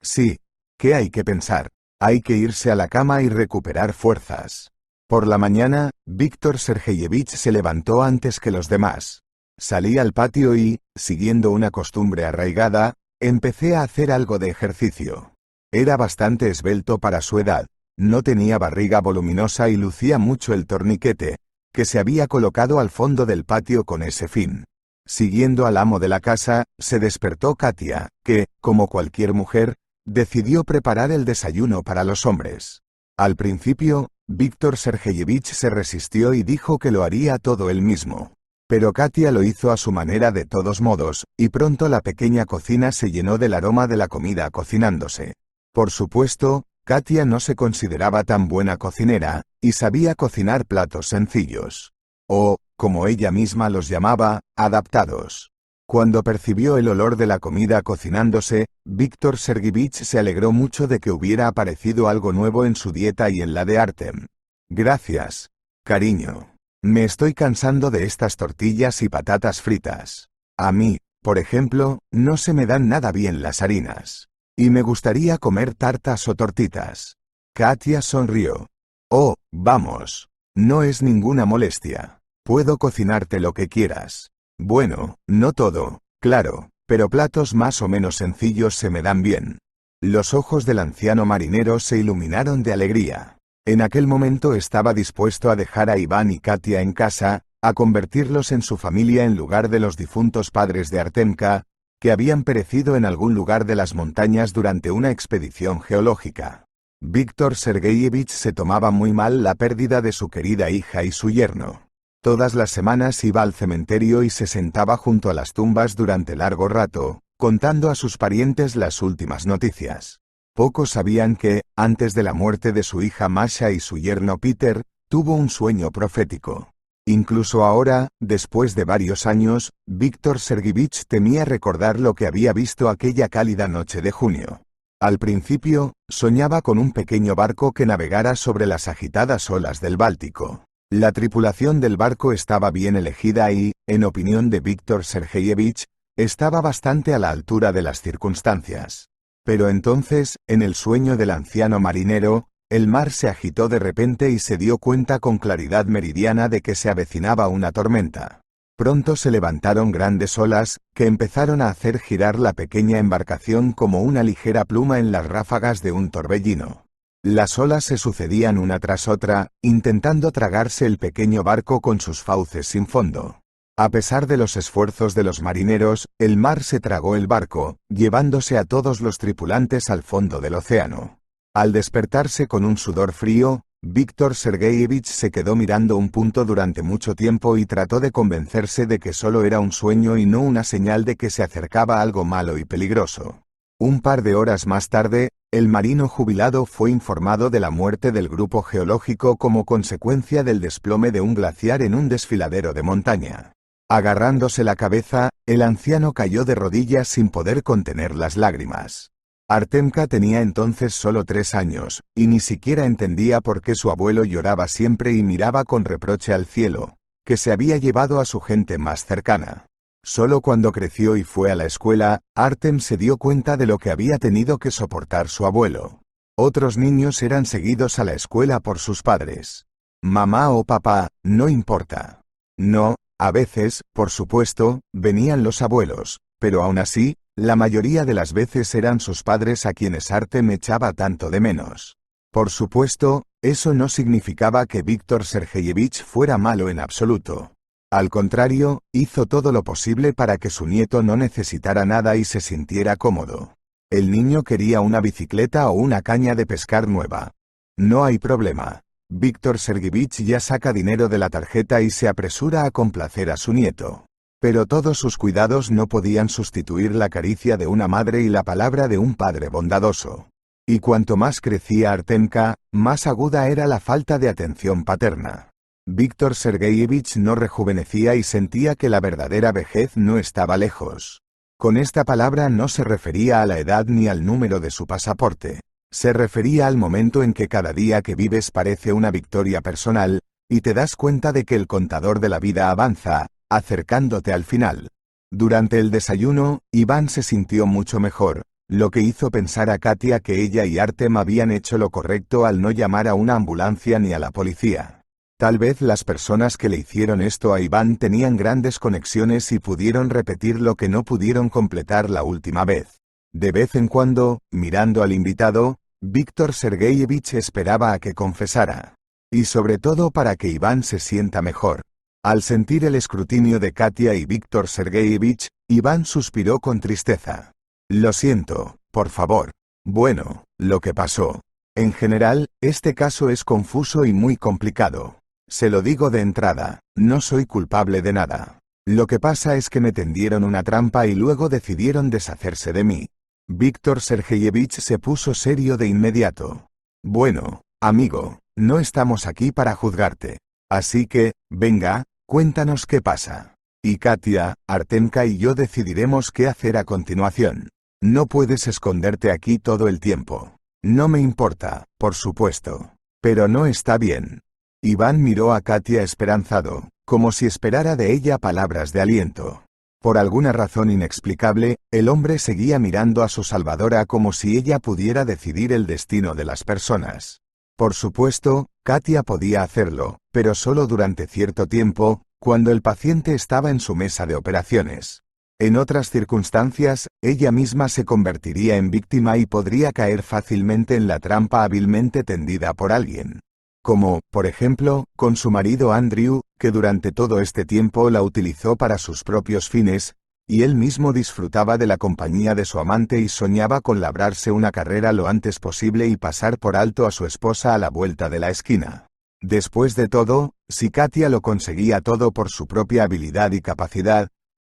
Sí. ¿Qué hay que pensar? Hay que irse a la cama y recuperar fuerzas. Por la mañana, Víctor Sergeyevich se levantó antes que los demás. Salí al patio y, siguiendo una costumbre arraigada, empecé a hacer algo de ejercicio. Era bastante esbelto para su edad, no tenía barriga voluminosa y lucía mucho el torniquete, que se había colocado al fondo del patio con ese fin. Siguiendo al amo de la casa, se despertó Katia, que, como cualquier mujer, decidió preparar el desayuno para los hombres. Al principio, Víctor Sergeyevich se resistió y dijo que lo haría todo él mismo. Pero Katia lo hizo a su manera de todos modos, y pronto la pequeña cocina se llenó del aroma de la comida cocinándose. Por supuesto, Katia no se consideraba tan buena cocinera, y sabía cocinar platos sencillos. O, como ella misma los llamaba, adaptados. Cuando percibió el olor de la comida cocinándose, Víctor Sergeyevich se alegró mucho de que hubiera aparecido algo nuevo en su dieta y en la de Artem. Gracias, cariño. Me estoy cansando de estas tortillas y patatas fritas. A mí, por ejemplo, no se me dan nada bien las harinas. Y me gustaría comer tartas o tortitas. Katia sonrió. Oh, vamos. No es ninguna molestia. Puedo cocinarte lo que quieras. Bueno, no todo, claro, pero platos más o menos sencillos se me dan bien. Los ojos del anciano marinero se iluminaron de alegría. En aquel momento estaba dispuesto a dejar a Iván y Katia en casa, a convertirlos en su familia en lugar de los difuntos padres de Artemka, que habían perecido en algún lugar de las montañas durante una expedición geológica. Víctor Sergeyevich se tomaba muy mal la pérdida de su querida hija y su yerno. Todas las semanas iba al cementerio y se sentaba junto a las tumbas durante largo rato, contando a sus parientes las últimas noticias. Pocos sabían que, antes de la muerte de su hija Masha y su yerno Peter, tuvo un sueño profético. Incluso ahora, después de varios años, Víctor Sergeyevich temía recordar lo que había visto aquella cálida noche de junio. Al principio, soñaba con un pequeño barco que navegara sobre las agitadas olas del Báltico. La tripulación del barco estaba bien elegida y, en opinión de Víctor Sergeyevich, estaba bastante a la altura de las circunstancias. Pero entonces, en el sueño del anciano marinero, el mar se agitó de repente y se dio cuenta con claridad meridiana de que se avecinaba una tormenta. Pronto se levantaron grandes olas, que empezaron a hacer girar la pequeña embarcación como una ligera pluma en las ráfagas de un torbellino. Las olas se sucedían una tras otra, intentando tragarse el pequeño barco con sus fauces sin fondo. A pesar de los esfuerzos de los marineros, el mar se tragó el barco, llevándose a todos los tripulantes al fondo del océano. Al despertarse con un sudor frío, Víctor Sergeyevich se quedó mirando un punto durante mucho tiempo y trató de convencerse de que solo era un sueño y no una señal de que se acercaba algo malo y peligroso. Un par de horas más tarde, el marino jubilado fue informado de la muerte del grupo geológico como consecuencia del desplome de un glaciar en un desfiladero de montaña. Agarrándose la cabeza, el anciano cayó de rodillas sin poder contener las lágrimas. Artemka tenía entonces solo 3 años, y ni siquiera entendía por qué su abuelo lloraba siempre y miraba con reproche al cielo, que se había llevado a su gente más cercana. Solo cuando creció y fue a la escuela, Artem se dio cuenta de lo que había tenido que soportar su abuelo. Otros niños eran seguidos a la escuela por sus padres. Mamá o papá, no importa. No, a veces, por supuesto, venían los abuelos, pero aún así, la mayoría de las veces eran sus padres a quienes Artem echaba tanto de menos. Por supuesto, eso no significaba que Víctor Sergeyevich fuera malo en absoluto. Al contrario, hizo todo lo posible para que su nieto no necesitara nada y se sintiera cómodo. El niño quería una bicicleta o una caña de pescar nueva. No hay problema. Víctor Sergeyevich ya saca dinero de la tarjeta y se apresura a complacer a su nieto. Pero todos sus cuidados no podían sustituir la caricia de una madre y la palabra de un padre bondadoso. Y cuanto más crecía Artemka, más aguda era la falta de atención paterna. Víctor Sergeyevich no rejuvenecía y sentía que la verdadera vejez no estaba lejos. Con esta palabra no se refería a la edad ni al número de su pasaporte. Se refería al momento en que cada día que vives parece una victoria personal, y te das cuenta de que el contador de la vida avanza, acercándote al final. Durante el desayuno, Iván se sintió mucho mejor, lo que hizo pensar a Katia que ella y Artem habían hecho lo correcto al no llamar a una ambulancia ni a la policía. Tal vez las personas que le hicieron esto a Iván tenían grandes conexiones y pudieron repetir lo que no pudieron completar la última vez. De vez en cuando, mirando al invitado, Víctor Sergeyevich esperaba a que confesara. Y sobre todo para que Iván se sienta mejor. Al sentir el escrutinio de Katia y Víctor Sergeyevich, Iván suspiró con tristeza. Lo siento, por favor. Bueno, lo que pasó. En general, este caso es confuso y muy complicado. Se lo digo de entrada, no soy culpable de nada. Lo que pasa es que me tendieron una trampa y luego decidieron deshacerse de mí. Víctor Sergeyevich se puso serio de inmediato. Bueno, amigo, no estamos aquí para juzgarte. Así que, venga, cuéntanos qué pasa. Y Katia, Artemka y yo decidiremos qué hacer a continuación. No puedes esconderte aquí todo el tiempo. No me importa, por supuesto. Pero no está bien. Iván miró a Katia esperanzado, como si esperara de ella palabras de aliento. Por alguna razón inexplicable, el hombre seguía mirando a su salvadora como si ella pudiera decidir el destino de las personas. Por supuesto, Katia podía hacerlo, pero solo durante cierto tiempo, cuando el paciente estaba en su mesa de operaciones. En otras circunstancias, ella misma se convertiría en víctima y podría caer fácilmente en la trampa hábilmente tendida por alguien. Como, por ejemplo, con su marido Andrew, que durante todo este tiempo la utilizó para sus propios fines, y él mismo disfrutaba de la compañía de su amante y soñaba con labrarse una carrera lo antes posible y pasar por alto a su esposa a la vuelta de la esquina. Después de todo, si Katia lo conseguía todo por su propia habilidad y capacidad,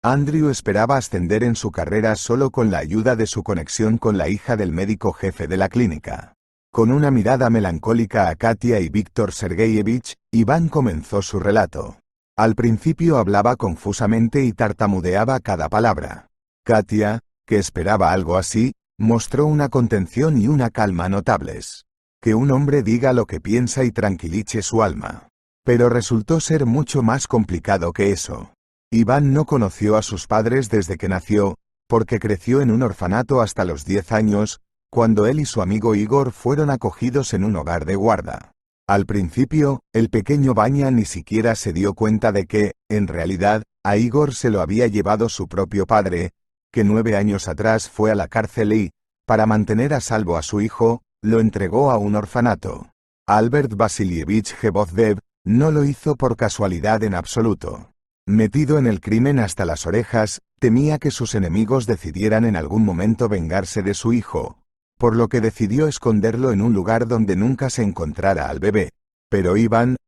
Andrew esperaba ascender en su carrera solo con la ayuda de su conexión con la hija del médico jefe de la clínica. Con una mirada melancólica a Katia y Víctor Sergeyevich, Iván comenzó su relato. Al principio hablaba confusamente y tartamudeaba cada palabra. Katia, que esperaba algo así, mostró una contención y una calma notables. Que un hombre diga lo que piensa y tranquilice su alma. Pero resultó ser mucho más complicado que eso. Iván no conoció a sus padres desde que nació, porque creció en un orfanato hasta los 10 años, cuando él y su amigo Igor fueron acogidos en un hogar de guarda. Al principio, el pequeño Vanya ni siquiera se dio cuenta de que, en realidad, a Igor se lo había llevado su propio padre, que 9 años atrás fue a la cárcel y, para mantener a salvo a su hijo, lo entregó a un orfanato. Albert Vasilievich Gebozdev no lo hizo por casualidad en absoluto. Metido en el crimen hasta las orejas, temía que sus enemigos decidieran en algún momento vengarse de su hijo, por lo que decidió esconderlo en un lugar donde nunca se encontrara al bebé. Pero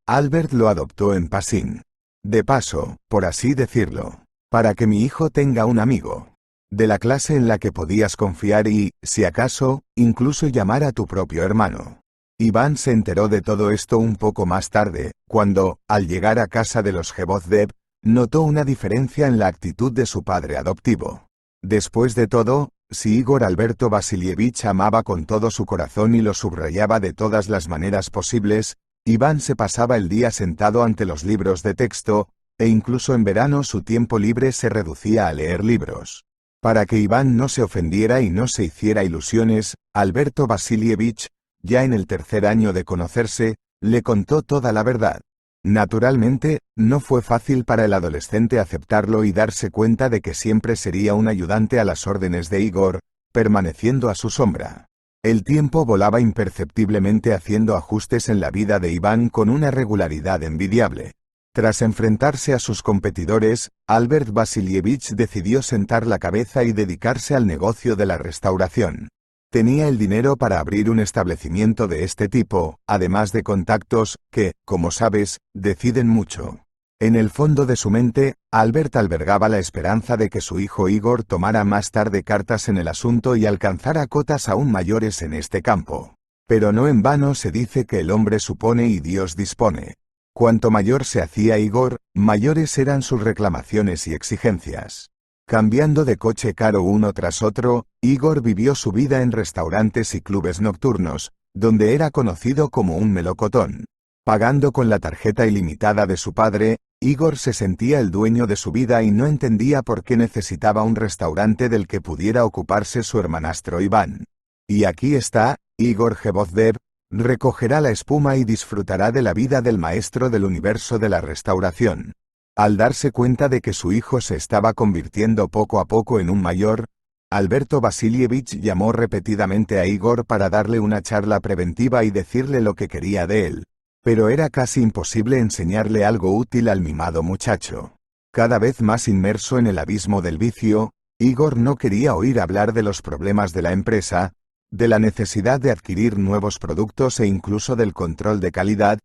Albert lo adoptó en Pasín. De paso, por así decirlo, para que mi hijo tenga un amigo. de la clase en la que podías confiar y, si acaso, incluso llamar a tu propio hermano. Iván se enteró de todo esto un poco más tarde, cuando, al llegar a casa de los Jebozdev, notó una diferencia en la actitud de su padre adoptivo. Después de todo, si Igor Alberto Vasilievich amaba con todo su corazón y lo subrayaba de todas las maneras posibles, Iván se pasaba el día sentado ante los libros de texto, e incluso en verano su tiempo libre se reducía a leer libros. Para que Iván no se ofendiera y no se hiciera ilusiones, Alberto Vasilievich, ya en el tercer año de conocerse, le contó toda la verdad. Naturalmente, no fue fácil para el adolescente aceptarlo y darse cuenta de que siempre sería un ayudante a las órdenes de Igor, permaneciendo a su sombra. El tiempo volaba imperceptiblemente haciendo ajustes en la vida de Iván con una regularidad envidiable. Tras enfrentarse a sus competidores, Albert Vasilievich decidió sentar la cabeza y dedicarse al negocio de la restauración. Tenía el dinero para abrir un establecimiento de este tipo, además de contactos, que, como sabes, deciden mucho. En el fondo de su mente, Albert albergaba la esperanza de que su hijo Igor tomara más tarde cartas en el asunto y alcanzara cotas aún mayores en este campo. Pero no en vano se dice que el hombre supone y Dios dispone. Cuanto mayor se hacía Igor, mayores eran sus reclamaciones y exigencias. Cambiando de coche caro uno tras otro, Igor vivió su vida en restaurantes y clubes nocturnos, donde era conocido como un melocotón. Pagando con la tarjeta ilimitada de su padre, Igor se sentía el dueño de su vida y no entendía por qué necesitaba un restaurante del que pudiera ocuparse su hermanastro Iván. Y aquí está, Igor Jebozdev, recogerá la espuma y disfrutará de la vida del maestro del universo de la restauración. Al darse cuenta de que su hijo se estaba convirtiendo poco a poco en un mayor, Alberto Vasilievich llamó repetidamente a Igor para darle una charla preventiva y decirle lo que quería de él. Pero era casi imposible enseñarle algo útil al mimado muchacho. Cada vez más inmerso en el abismo del vicio, Igor no quería oír hablar de los problemas de la empresa, de la necesidad de adquirir nuevos productos e incluso del control de calidad,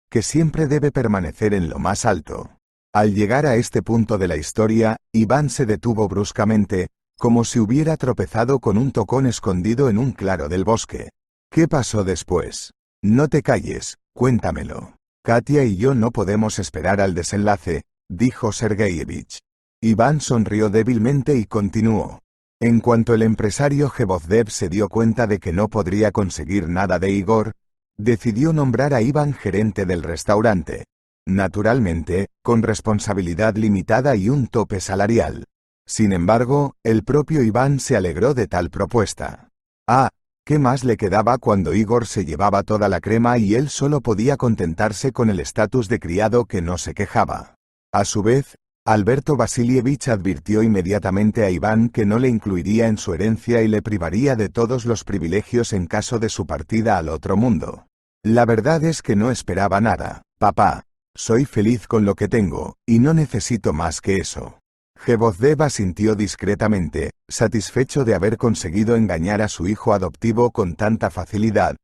que siempre debe permanecer en lo más alto. Al llegar a este punto de la historia, Iván se detuvo bruscamente, como si hubiera tropezado con un tocón escondido en un claro del bosque. ¿Qué pasó después? No te calles, cuéntamelo. Katia y yo no podemos esperar al desenlace, dijo Sergeyevich. Iván sonrió débilmente y continuó. En cuanto el empresario Jebozdev se dio cuenta de que no podría conseguir nada de Igor, decidió nombrar a Iván gerente del restaurante. Naturalmente, con responsabilidad limitada y un tope salarial. Sin embargo, el propio Iván se alegró de tal propuesta. ¿Qué más le quedaba cuando Igor se llevaba toda la crema y él solo podía contentarse con el estatus de criado que no se quejaba? A su vez, Alberto Vasilievich advirtió inmediatamente a Iván que no le incluiría en su herencia y le privaría de todos los privilegios en caso de su partida al otro mundo. La verdad es que no esperaba nada, papá. Soy feliz con lo que tengo, y no necesito más que eso. Jebozdev asintió discretamente, satisfecho de haber conseguido engañar a su hijo adoptivo con tanta facilidad,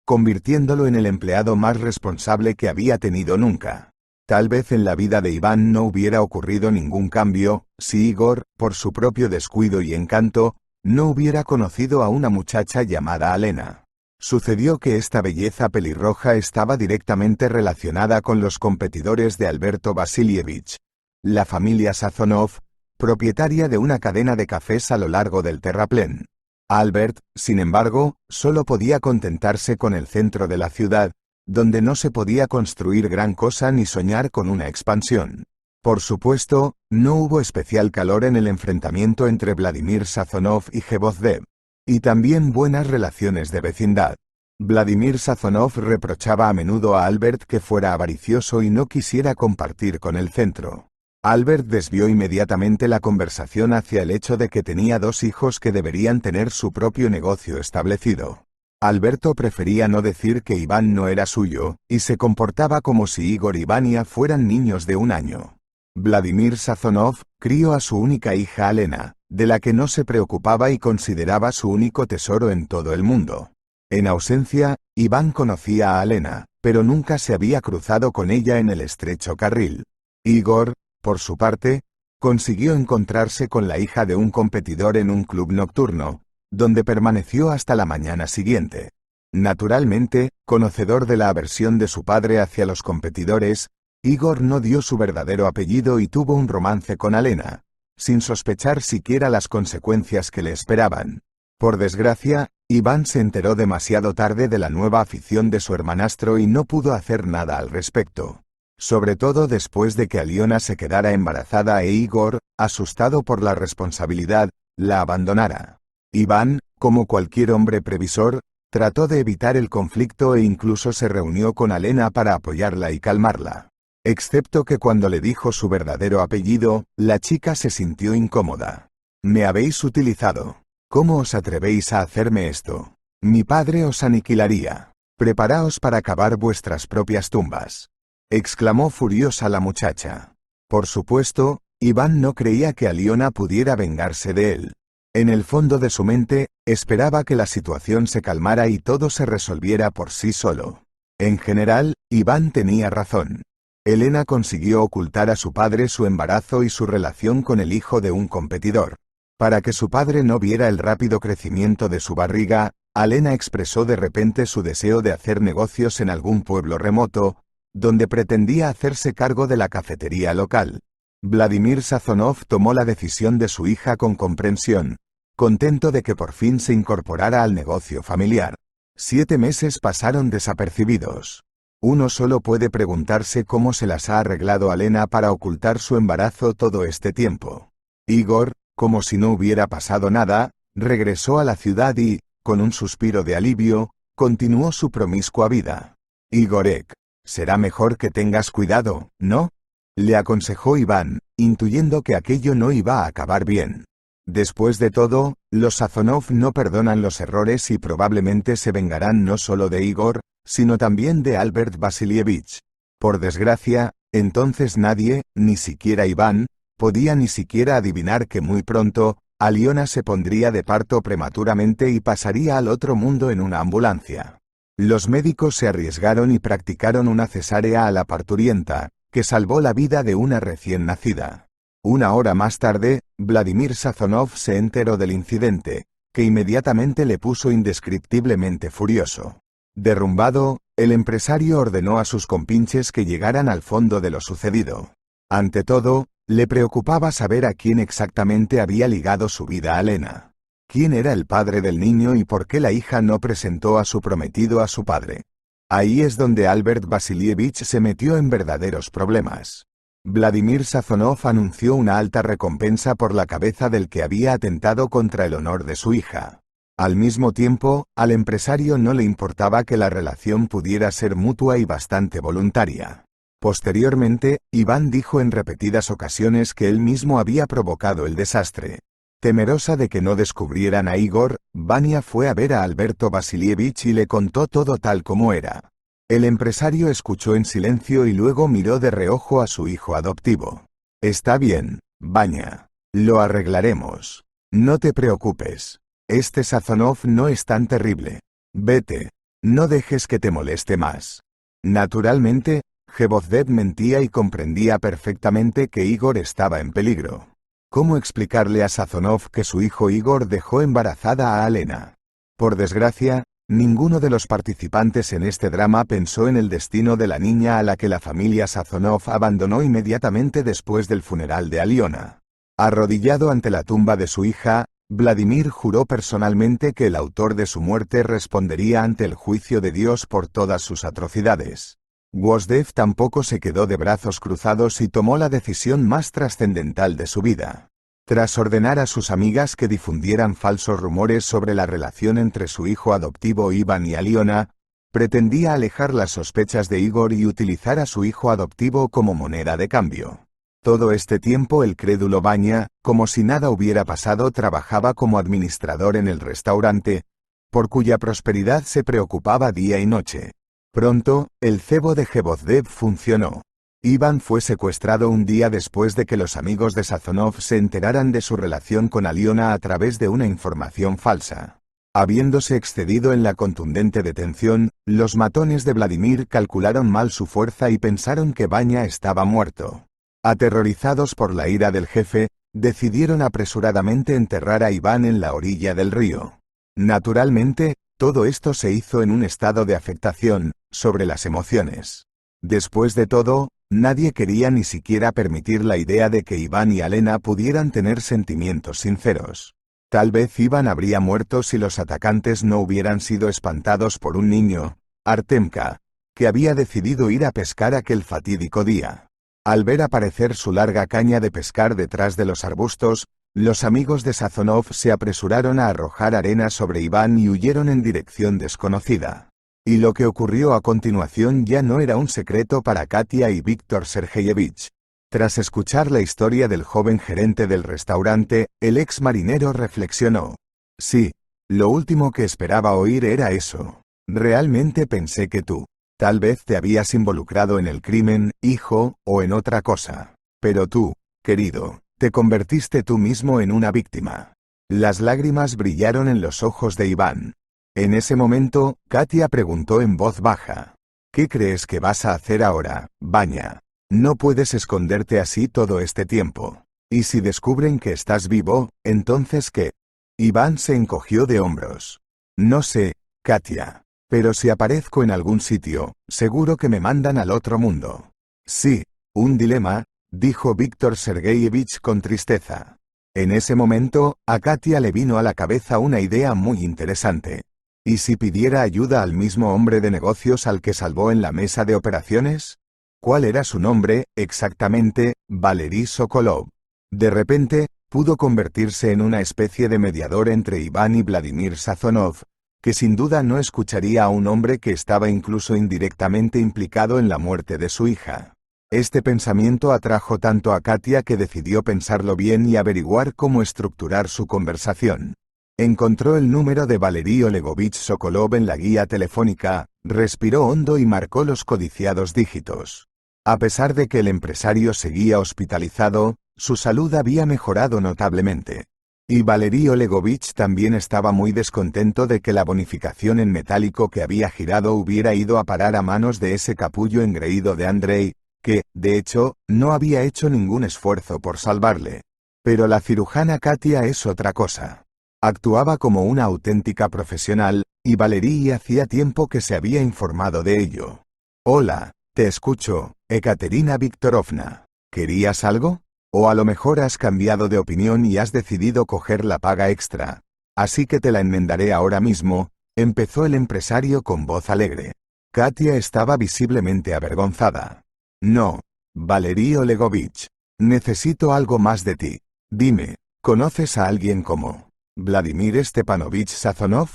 convirtiéndolo en el empleado más responsable que había tenido nunca. Tal vez en la vida de Iván no hubiera ocurrido ningún cambio, si Igor, por su propio descuido y encanto, no hubiera conocido a una muchacha llamada Alena. Sucedió que esta belleza pelirroja estaba directamente relacionada con los competidores de Alberto Vasilievich, la familia Sazonov, propietaria de una cadena de cafés a lo largo del terraplén. Albert, sin embargo, solo podía contentarse con el centro de la ciudad, donde no se podía construir gran cosa ni soñar con una expansión. Por supuesto, no hubo especial calor en el enfrentamiento entre Vladimir Sazonov y Jebozdev, y también buenas relaciones de vecindad. Vladimir Sazonov reprochaba a menudo a Albert que fuera avaricioso y no quisiera compartir con el centro. Albert desvió inmediatamente la conversación hacia el hecho de que tenía dos hijos que deberían tener su propio negocio establecido. Alberto prefería no decir que Iván no era suyo, y se comportaba como si Igor y Vania fueran niños de 1 año. Vladimir Sazonov crió a su única hija Alena, de la que no se preocupaba y consideraba su único tesoro en todo el mundo. En ausencia, Iván conocía a Alena, pero nunca se había cruzado con ella en el estrecho carril. Igor, por su parte, Consiguió encontrarse con la hija de un competidor en un club nocturno, donde permaneció hasta la mañana siguiente. Naturalmente, conocedor de la aversión de su padre hacia los competidores, Igor no dio su verdadero apellido y tuvo un romance con Alena, sin sospechar siquiera las consecuencias que le esperaban. Por desgracia, Iván se enteró demasiado tarde de la nueva afición de su hermanastro y no pudo hacer nada al respecto. Sobre todo después de que Aliona se quedara embarazada e Igor, asustado por la responsabilidad, la abandonara. Iván, como cualquier hombre previsor, trató de evitar el conflicto e incluso se reunió con Alena para apoyarla y calmarla. Excepto que cuando le dijo su verdadero apellido, la chica se sintió incómoda. «Me habéis utilizado. ¿Cómo os atrevéis a hacerme esto? Mi padre os aniquilaría. Preparaos para cavar vuestras propias tumbas», exclamó furiosa la muchacha. Por supuesto, Iván no creía que Aliona pudiera vengarse de él. En el fondo de su mente, esperaba que la situación se calmara y todo se resolviera por sí solo. En general, Iván tenía razón. Elena consiguió ocultar a su padre su embarazo y su relación con el hijo de un competidor. Para que su padre no viera el rápido crecimiento de su barriga, Alena expresó de repente su deseo de hacer negocios en algún pueblo remoto, donde pretendía hacerse cargo de la cafetería local. Vladimir Sazonov tomó la decisión de su hija con comprensión, contento de que por fin se incorporara al negocio familiar. 7 meses pasaron desapercibidos. Uno solo puede preguntarse cómo se las ha arreglado Alena para ocultar su embarazo todo este tiempo. Igor, como si no hubiera pasado nada, regresó a la ciudad y, con un suspiro de alivio, continuó su promiscua vida. «Igorek, será mejor que tengas cuidado, ¿no?», le aconsejó Iván, intuyendo que aquello no iba a acabar bien. Después de todo, los Sazonov no perdonan los errores y probablemente se vengarán no solo de Igor, sino también de Albert Vasilievich. Por desgracia, entonces nadie, ni siquiera Iván, podía ni siquiera adivinar que muy pronto, Aliona se pondría de parto prematuramente y pasaría al otro mundo en una ambulancia. Los médicos se arriesgaron y practicaron una cesárea a la parturienta, que salvó la vida de una recién nacida. Una hora más tarde, Vladimir Sazonov se enteró del incidente, que inmediatamente le puso indescriptiblemente furioso. Derrumbado, el empresario ordenó a sus compinches que llegaran al fondo de lo sucedido. Ante todo, le preocupaba saber a quién exactamente había ligado su vida a Alena. ¿Quién era el padre del niño y por qué la hija no presentó a su prometido a su padre? Ahí es donde Albert Vasilievich se metió en verdaderos problemas. Vladimir Sazonov anunció una alta recompensa por la cabeza del que había atentado contra el honor de su hija. Al mismo tiempo, al empresario no le importaba que la relación pudiera ser mutua y bastante voluntaria. Posteriormente, Iván dijo en repetidas ocasiones que él mismo había provocado el desastre. Temerosa de que no descubrieran a Igor, Vania fue a ver a Alberto Vasilievich y le contó todo tal como era. El empresario escuchó en silencio y luego miró de reojo a su hijo adoptivo. «Está bien, Vania. Lo arreglaremos. No te preocupes. Este Sazonov no es tan terrible. Vete. No dejes que te moleste más». Naturalmente, Jebozdev mentía y comprendía perfectamente que Igor estaba en peligro. ¿Cómo explicarle a Sazonov que su hijo Igor dejó embarazada a Alena? Por desgracia, ninguno de los participantes en este drama pensó en el destino de la niña a la que la familia Sazonov abandonó inmediatamente después del funeral de Aliona. Arrodillado ante la tumba de su hija, Vladimir juró personalmente que el autor de su muerte respondería ante el juicio de Dios por todas sus atrocidades. Gvozdev tampoco se quedó de brazos cruzados y tomó la decisión más trascendental de su vida. Tras ordenar a sus amigas que difundieran falsos rumores sobre la relación entre su hijo adoptivo Iván y Aliona, pretendía alejar las sospechas de Igor y utilizar a su hijo adoptivo como moneda de cambio. Todo este tiempo el crédulo Vania, como si nada hubiera pasado, trabajaba como administrador en el restaurante, por cuya prosperidad se preocupaba día y noche. Pronto, el cebo de Jebozdev funcionó. Iván fue secuestrado un día después de que los amigos de Sazonov se enteraran de su relación con Aliona a través de una información falsa. Habiéndose excedido en la contundente detención, los matones de Vladimir calcularon mal su fuerza y pensaron que Vania estaba muerto. Aterrorizados por la ira del jefe, decidieron apresuradamente enterrar a Iván en la orilla del río. Naturalmente, todo esto se hizo en un estado de afectación, sobre las emociones. Después de todo, nadie quería ni siquiera permitir la idea de que Iván y Alena pudieran tener sentimientos sinceros. Tal vez Iván habría muerto si los atacantes no hubieran sido espantados por un niño, Artemka, que había decidido ir a pescar aquel fatídico día. Al ver aparecer su larga caña de pescar detrás de los arbustos, los amigos de Sazonov se apresuraron a arrojar arena sobre Iván y huyeron en dirección desconocida. Y lo que ocurrió a continuación ya no era un secreto para Katia y Víctor Sergeyevich. Tras escuchar la historia del joven gerente del restaurante, el ex marinero reflexionó. Sí, lo último que esperaba oír era eso. Realmente pensé que tú, tal vez te habías involucrado en el crimen, hijo, o en otra cosa. Pero tú, querido, te convertiste tú mismo en una víctima. Las lágrimas brillaron en los ojos de Iván. En ese momento, Katia preguntó en voz baja. ¿Qué crees que vas a hacer ahora, Vanya? No puedes esconderte así todo este tiempo. Y si descubren que estás vivo, ¿entonces qué? Iván se encogió de hombros. No sé, Katia. Pero si aparezco en algún sitio, seguro que me mandan al otro mundo. Sí, un dilema, dijo Víctor Sergeyevich con tristeza. En ese momento, a Katia le vino a la cabeza una idea muy interesante. ¿Y si pidiera ayuda al mismo hombre de negocios al que salvó en la mesa de operaciones? ¿Cuál era su nombre, exactamente? Valery Sokolov. De repente, pudo convertirse en una especie de mediador entre Iván y Vladimir Sazonov, que sin duda no escucharía a un hombre que estaba incluso indirectamente implicado en la muerte de su hija. Este pensamiento atrajo tanto a Katia que decidió pensarlo bien y averiguar cómo estructurar su conversación. Encontró el número de Valery Olegovich Sokolov en la guía telefónica, respiró hondo y marcó los codiciados dígitos. A pesar de que el empresario seguía hospitalizado, su salud había mejorado notablemente. Y Valery Olegovich también estaba muy descontento de que la bonificación en metálico que había girado hubiera ido a parar a manos de ese capullo engreído de Andrei, que, de hecho, no había hecho ningún esfuerzo por salvarle. Pero la cirujana Katia es otra cosa. Actuaba como una auténtica profesional, y Valery hacía tiempo que se había informado de ello. Hola, te escucho, Ekaterina Viktorovna. ¿Querías algo? O a lo mejor has cambiado de opinión y has decidido coger la paga extra. Así que te la enmendaré ahora mismo, empezó el empresario con voz alegre. Katia estaba visiblemente avergonzada. No, Valery Olegovich. Necesito algo más de ti. Dime, ¿conoces a alguien como Vladimir Stepanovich Sazonov?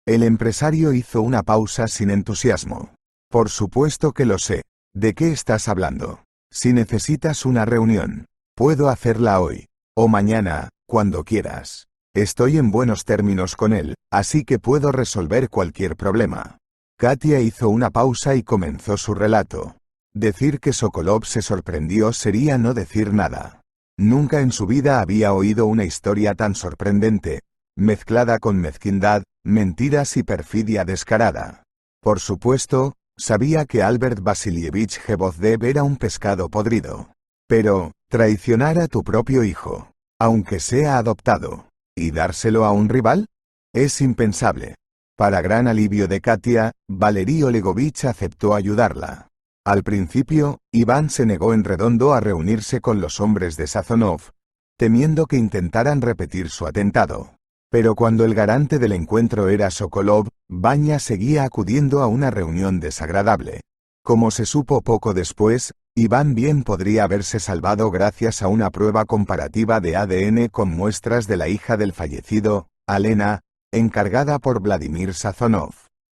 El empresario hizo una pausa sin entusiasmo. Por supuesto que lo sé. ¿De qué estás hablando? Si necesitas una reunión, puedo hacerla hoy. O mañana, cuando quieras. Estoy en buenos términos con él, así que puedo resolver cualquier problema. Katia hizo una pausa y comenzó su relato. Decir que Sokolov se sorprendió sería no decir nada. Nunca en su vida había oído una historia tan sorprendente, mezclada con mezquindad, mentiras y perfidia descarada. Por supuesto, sabía que Albert Vasilievich Gebozdev era un pescado podrido. Pero, traicionar a tu propio hijo, aunque sea adoptado, y dárselo a un rival, es impensable. Para gran alivio de Katia, Valery Olegovich aceptó ayudarla. Al principio, Iván se negó en redondo a reunirse con los hombres de Sazonov, temiendo que intentaran repetir su atentado. Pero cuando el garante del encuentro era Sokolov, Vanya seguía acudiendo a una reunión desagradable. Como se supo poco después, Iván bien podría haberse salvado gracias a una prueba comparativa de ADN con muestras de la hija del fallecido, Alena, encargada por Vladimir Sazonov.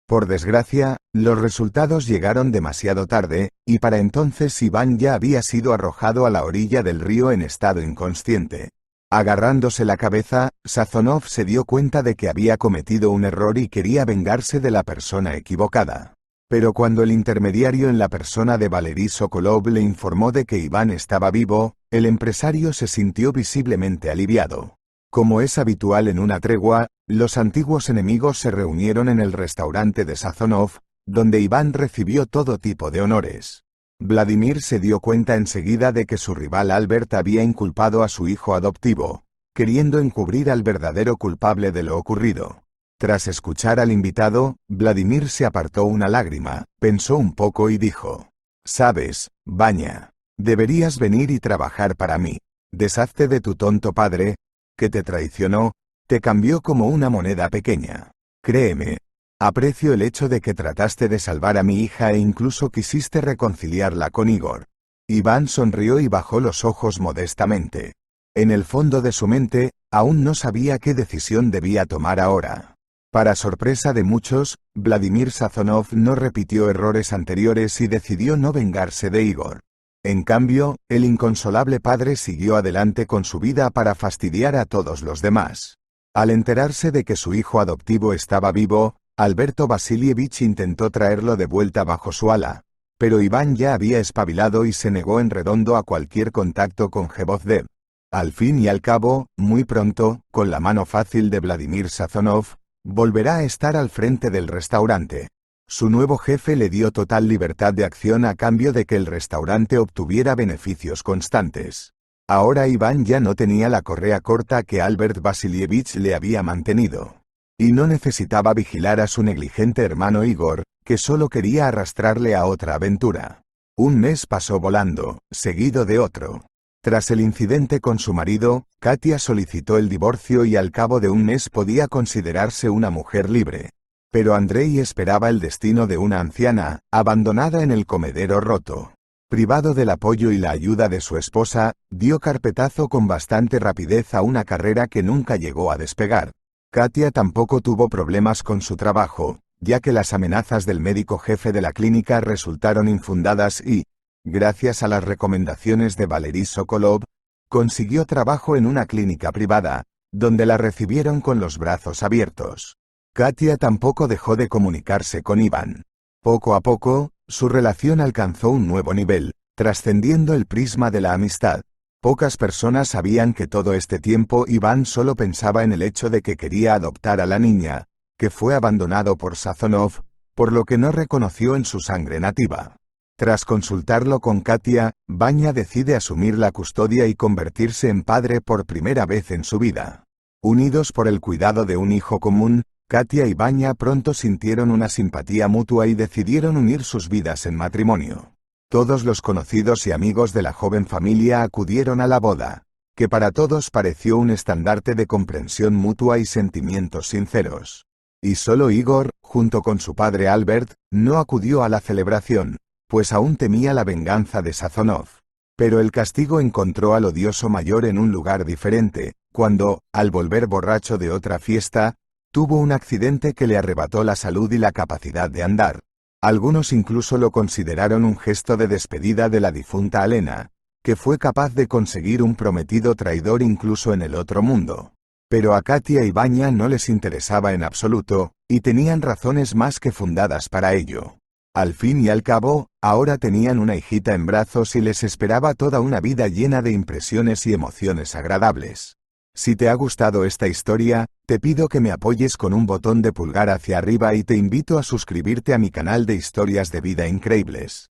Por desgracia, los resultados llegaron demasiado tarde, y para entonces Iván ya había sido arrojado a la orilla del río en estado inconsciente. Agarrándose la cabeza, Sazonov se dio cuenta de que había cometido un error y quería vengarse de la persona equivocada. Pero cuando el intermediario en la persona de Valery Sokolov le informó de que Iván estaba vivo, el empresario se sintió visiblemente aliviado. Como es habitual en una tregua, los antiguos enemigos se reunieron en el restaurante de Sazonov, donde Iván recibió todo tipo de honores. Vladimir se dio cuenta enseguida de que su rival Albert había inculpado a su hijo adoptivo, queriendo encubrir al verdadero culpable de lo ocurrido. Tras escuchar al invitado, Vladimir se apartó una lágrima, pensó un poco y dijo: «Sabes, Vanya, deberías venir y trabajar para mí. Deshazte de tu tonto padre, que te traicionó, te cambió como una moneda pequeña. Créeme, aprecio el hecho de que trataste de salvar a mi hija e incluso quisiste reconciliarla con Igor». Iván sonrió y bajó los ojos modestamente. En el fondo de su mente, aún no sabía qué decisión debía tomar ahora. Para sorpresa de muchos, Vladimir Sazonov no repitió errores anteriores y decidió no vengarse de Igor. En cambio, el inconsolable padre siguió adelante con su vida para fastidiar a todos los demás. Al enterarse de que su hijo adoptivo estaba vivo, Alberto Vasilievich intentó traerlo de vuelta bajo su ala, pero Iván ya había espabilado y se negó en redondo a cualquier contacto con Jevozdev. Al fin y al cabo, muy pronto, con la mano fácil de Vladimir Sazonov, volverá a estar al frente del restaurante. Su nuevo jefe le dio total libertad de acción a cambio de que el restaurante obtuviera beneficios constantes. Ahora Iván ya no tenía la correa corta que Albert Vasilievich le había mantenido. Y no necesitaba vigilar a su negligente hermano Igor, que solo quería arrastrarle a otra aventura. Un mes pasó volando, seguido de otro. Tras el incidente con su marido, Katia solicitó el divorcio y al cabo de un mes podía considerarse una mujer libre. Pero Andrei esperaba el destino de una anciana, abandonada en el comedero roto. Privado del apoyo y la ayuda de su esposa, dio carpetazo con bastante rapidez a una carrera que nunca llegó a despegar. Katia tampoco tuvo problemas con su trabajo, ya que las amenazas del médico jefe de la clínica resultaron infundadas y, gracias a las recomendaciones de Valery Sokolov, consiguió trabajo en una clínica privada, donde la recibieron con los brazos abiertos. Katia tampoco dejó de comunicarse con Iván. Poco a poco, su relación alcanzó un nuevo nivel, trascendiendo el prisma de la amistad. Pocas personas sabían que todo este tiempo Iván solo pensaba en el hecho de que quería adoptar a la niña, que fue abandonado por Sazonov, por lo que no reconoció en su sangre nativa. Tras consultarlo con Katia, Vanya decide asumir la custodia y convertirse en padre por primera vez en su vida. Unidos por el cuidado de un hijo común, Katia y Vanya pronto sintieron una simpatía mutua y decidieron unir sus vidas en matrimonio. Todos los conocidos y amigos de la joven familia acudieron a la boda, que para todos pareció un estandarte de comprensión mutua y sentimientos sinceros. Y solo Igor, junto con su padre Albert, no acudió a la celebración, pues aún temía la venganza de Sazonov. Pero el castigo encontró al odioso mayor en un lugar diferente, cuando, al volver borracho de otra fiesta, tuvo un accidente que le arrebató la salud y la capacidad de andar. Algunos incluso lo consideraron un gesto de despedida de la difunta Alena, que fue capaz de conseguir un prometido traidor incluso en el otro mundo. Pero a Katia y Vanya no les interesaba en absoluto, y tenían razones más que fundadas para ello. Al fin y al cabo, ahora tenían una hijita en brazos y les esperaba toda una vida llena de impresiones y emociones agradables. Si te ha gustado esta historia, te pido que me apoyes con un botón de pulgar hacia arriba y te invito a suscribirte a mi canal de historias de vida increíbles.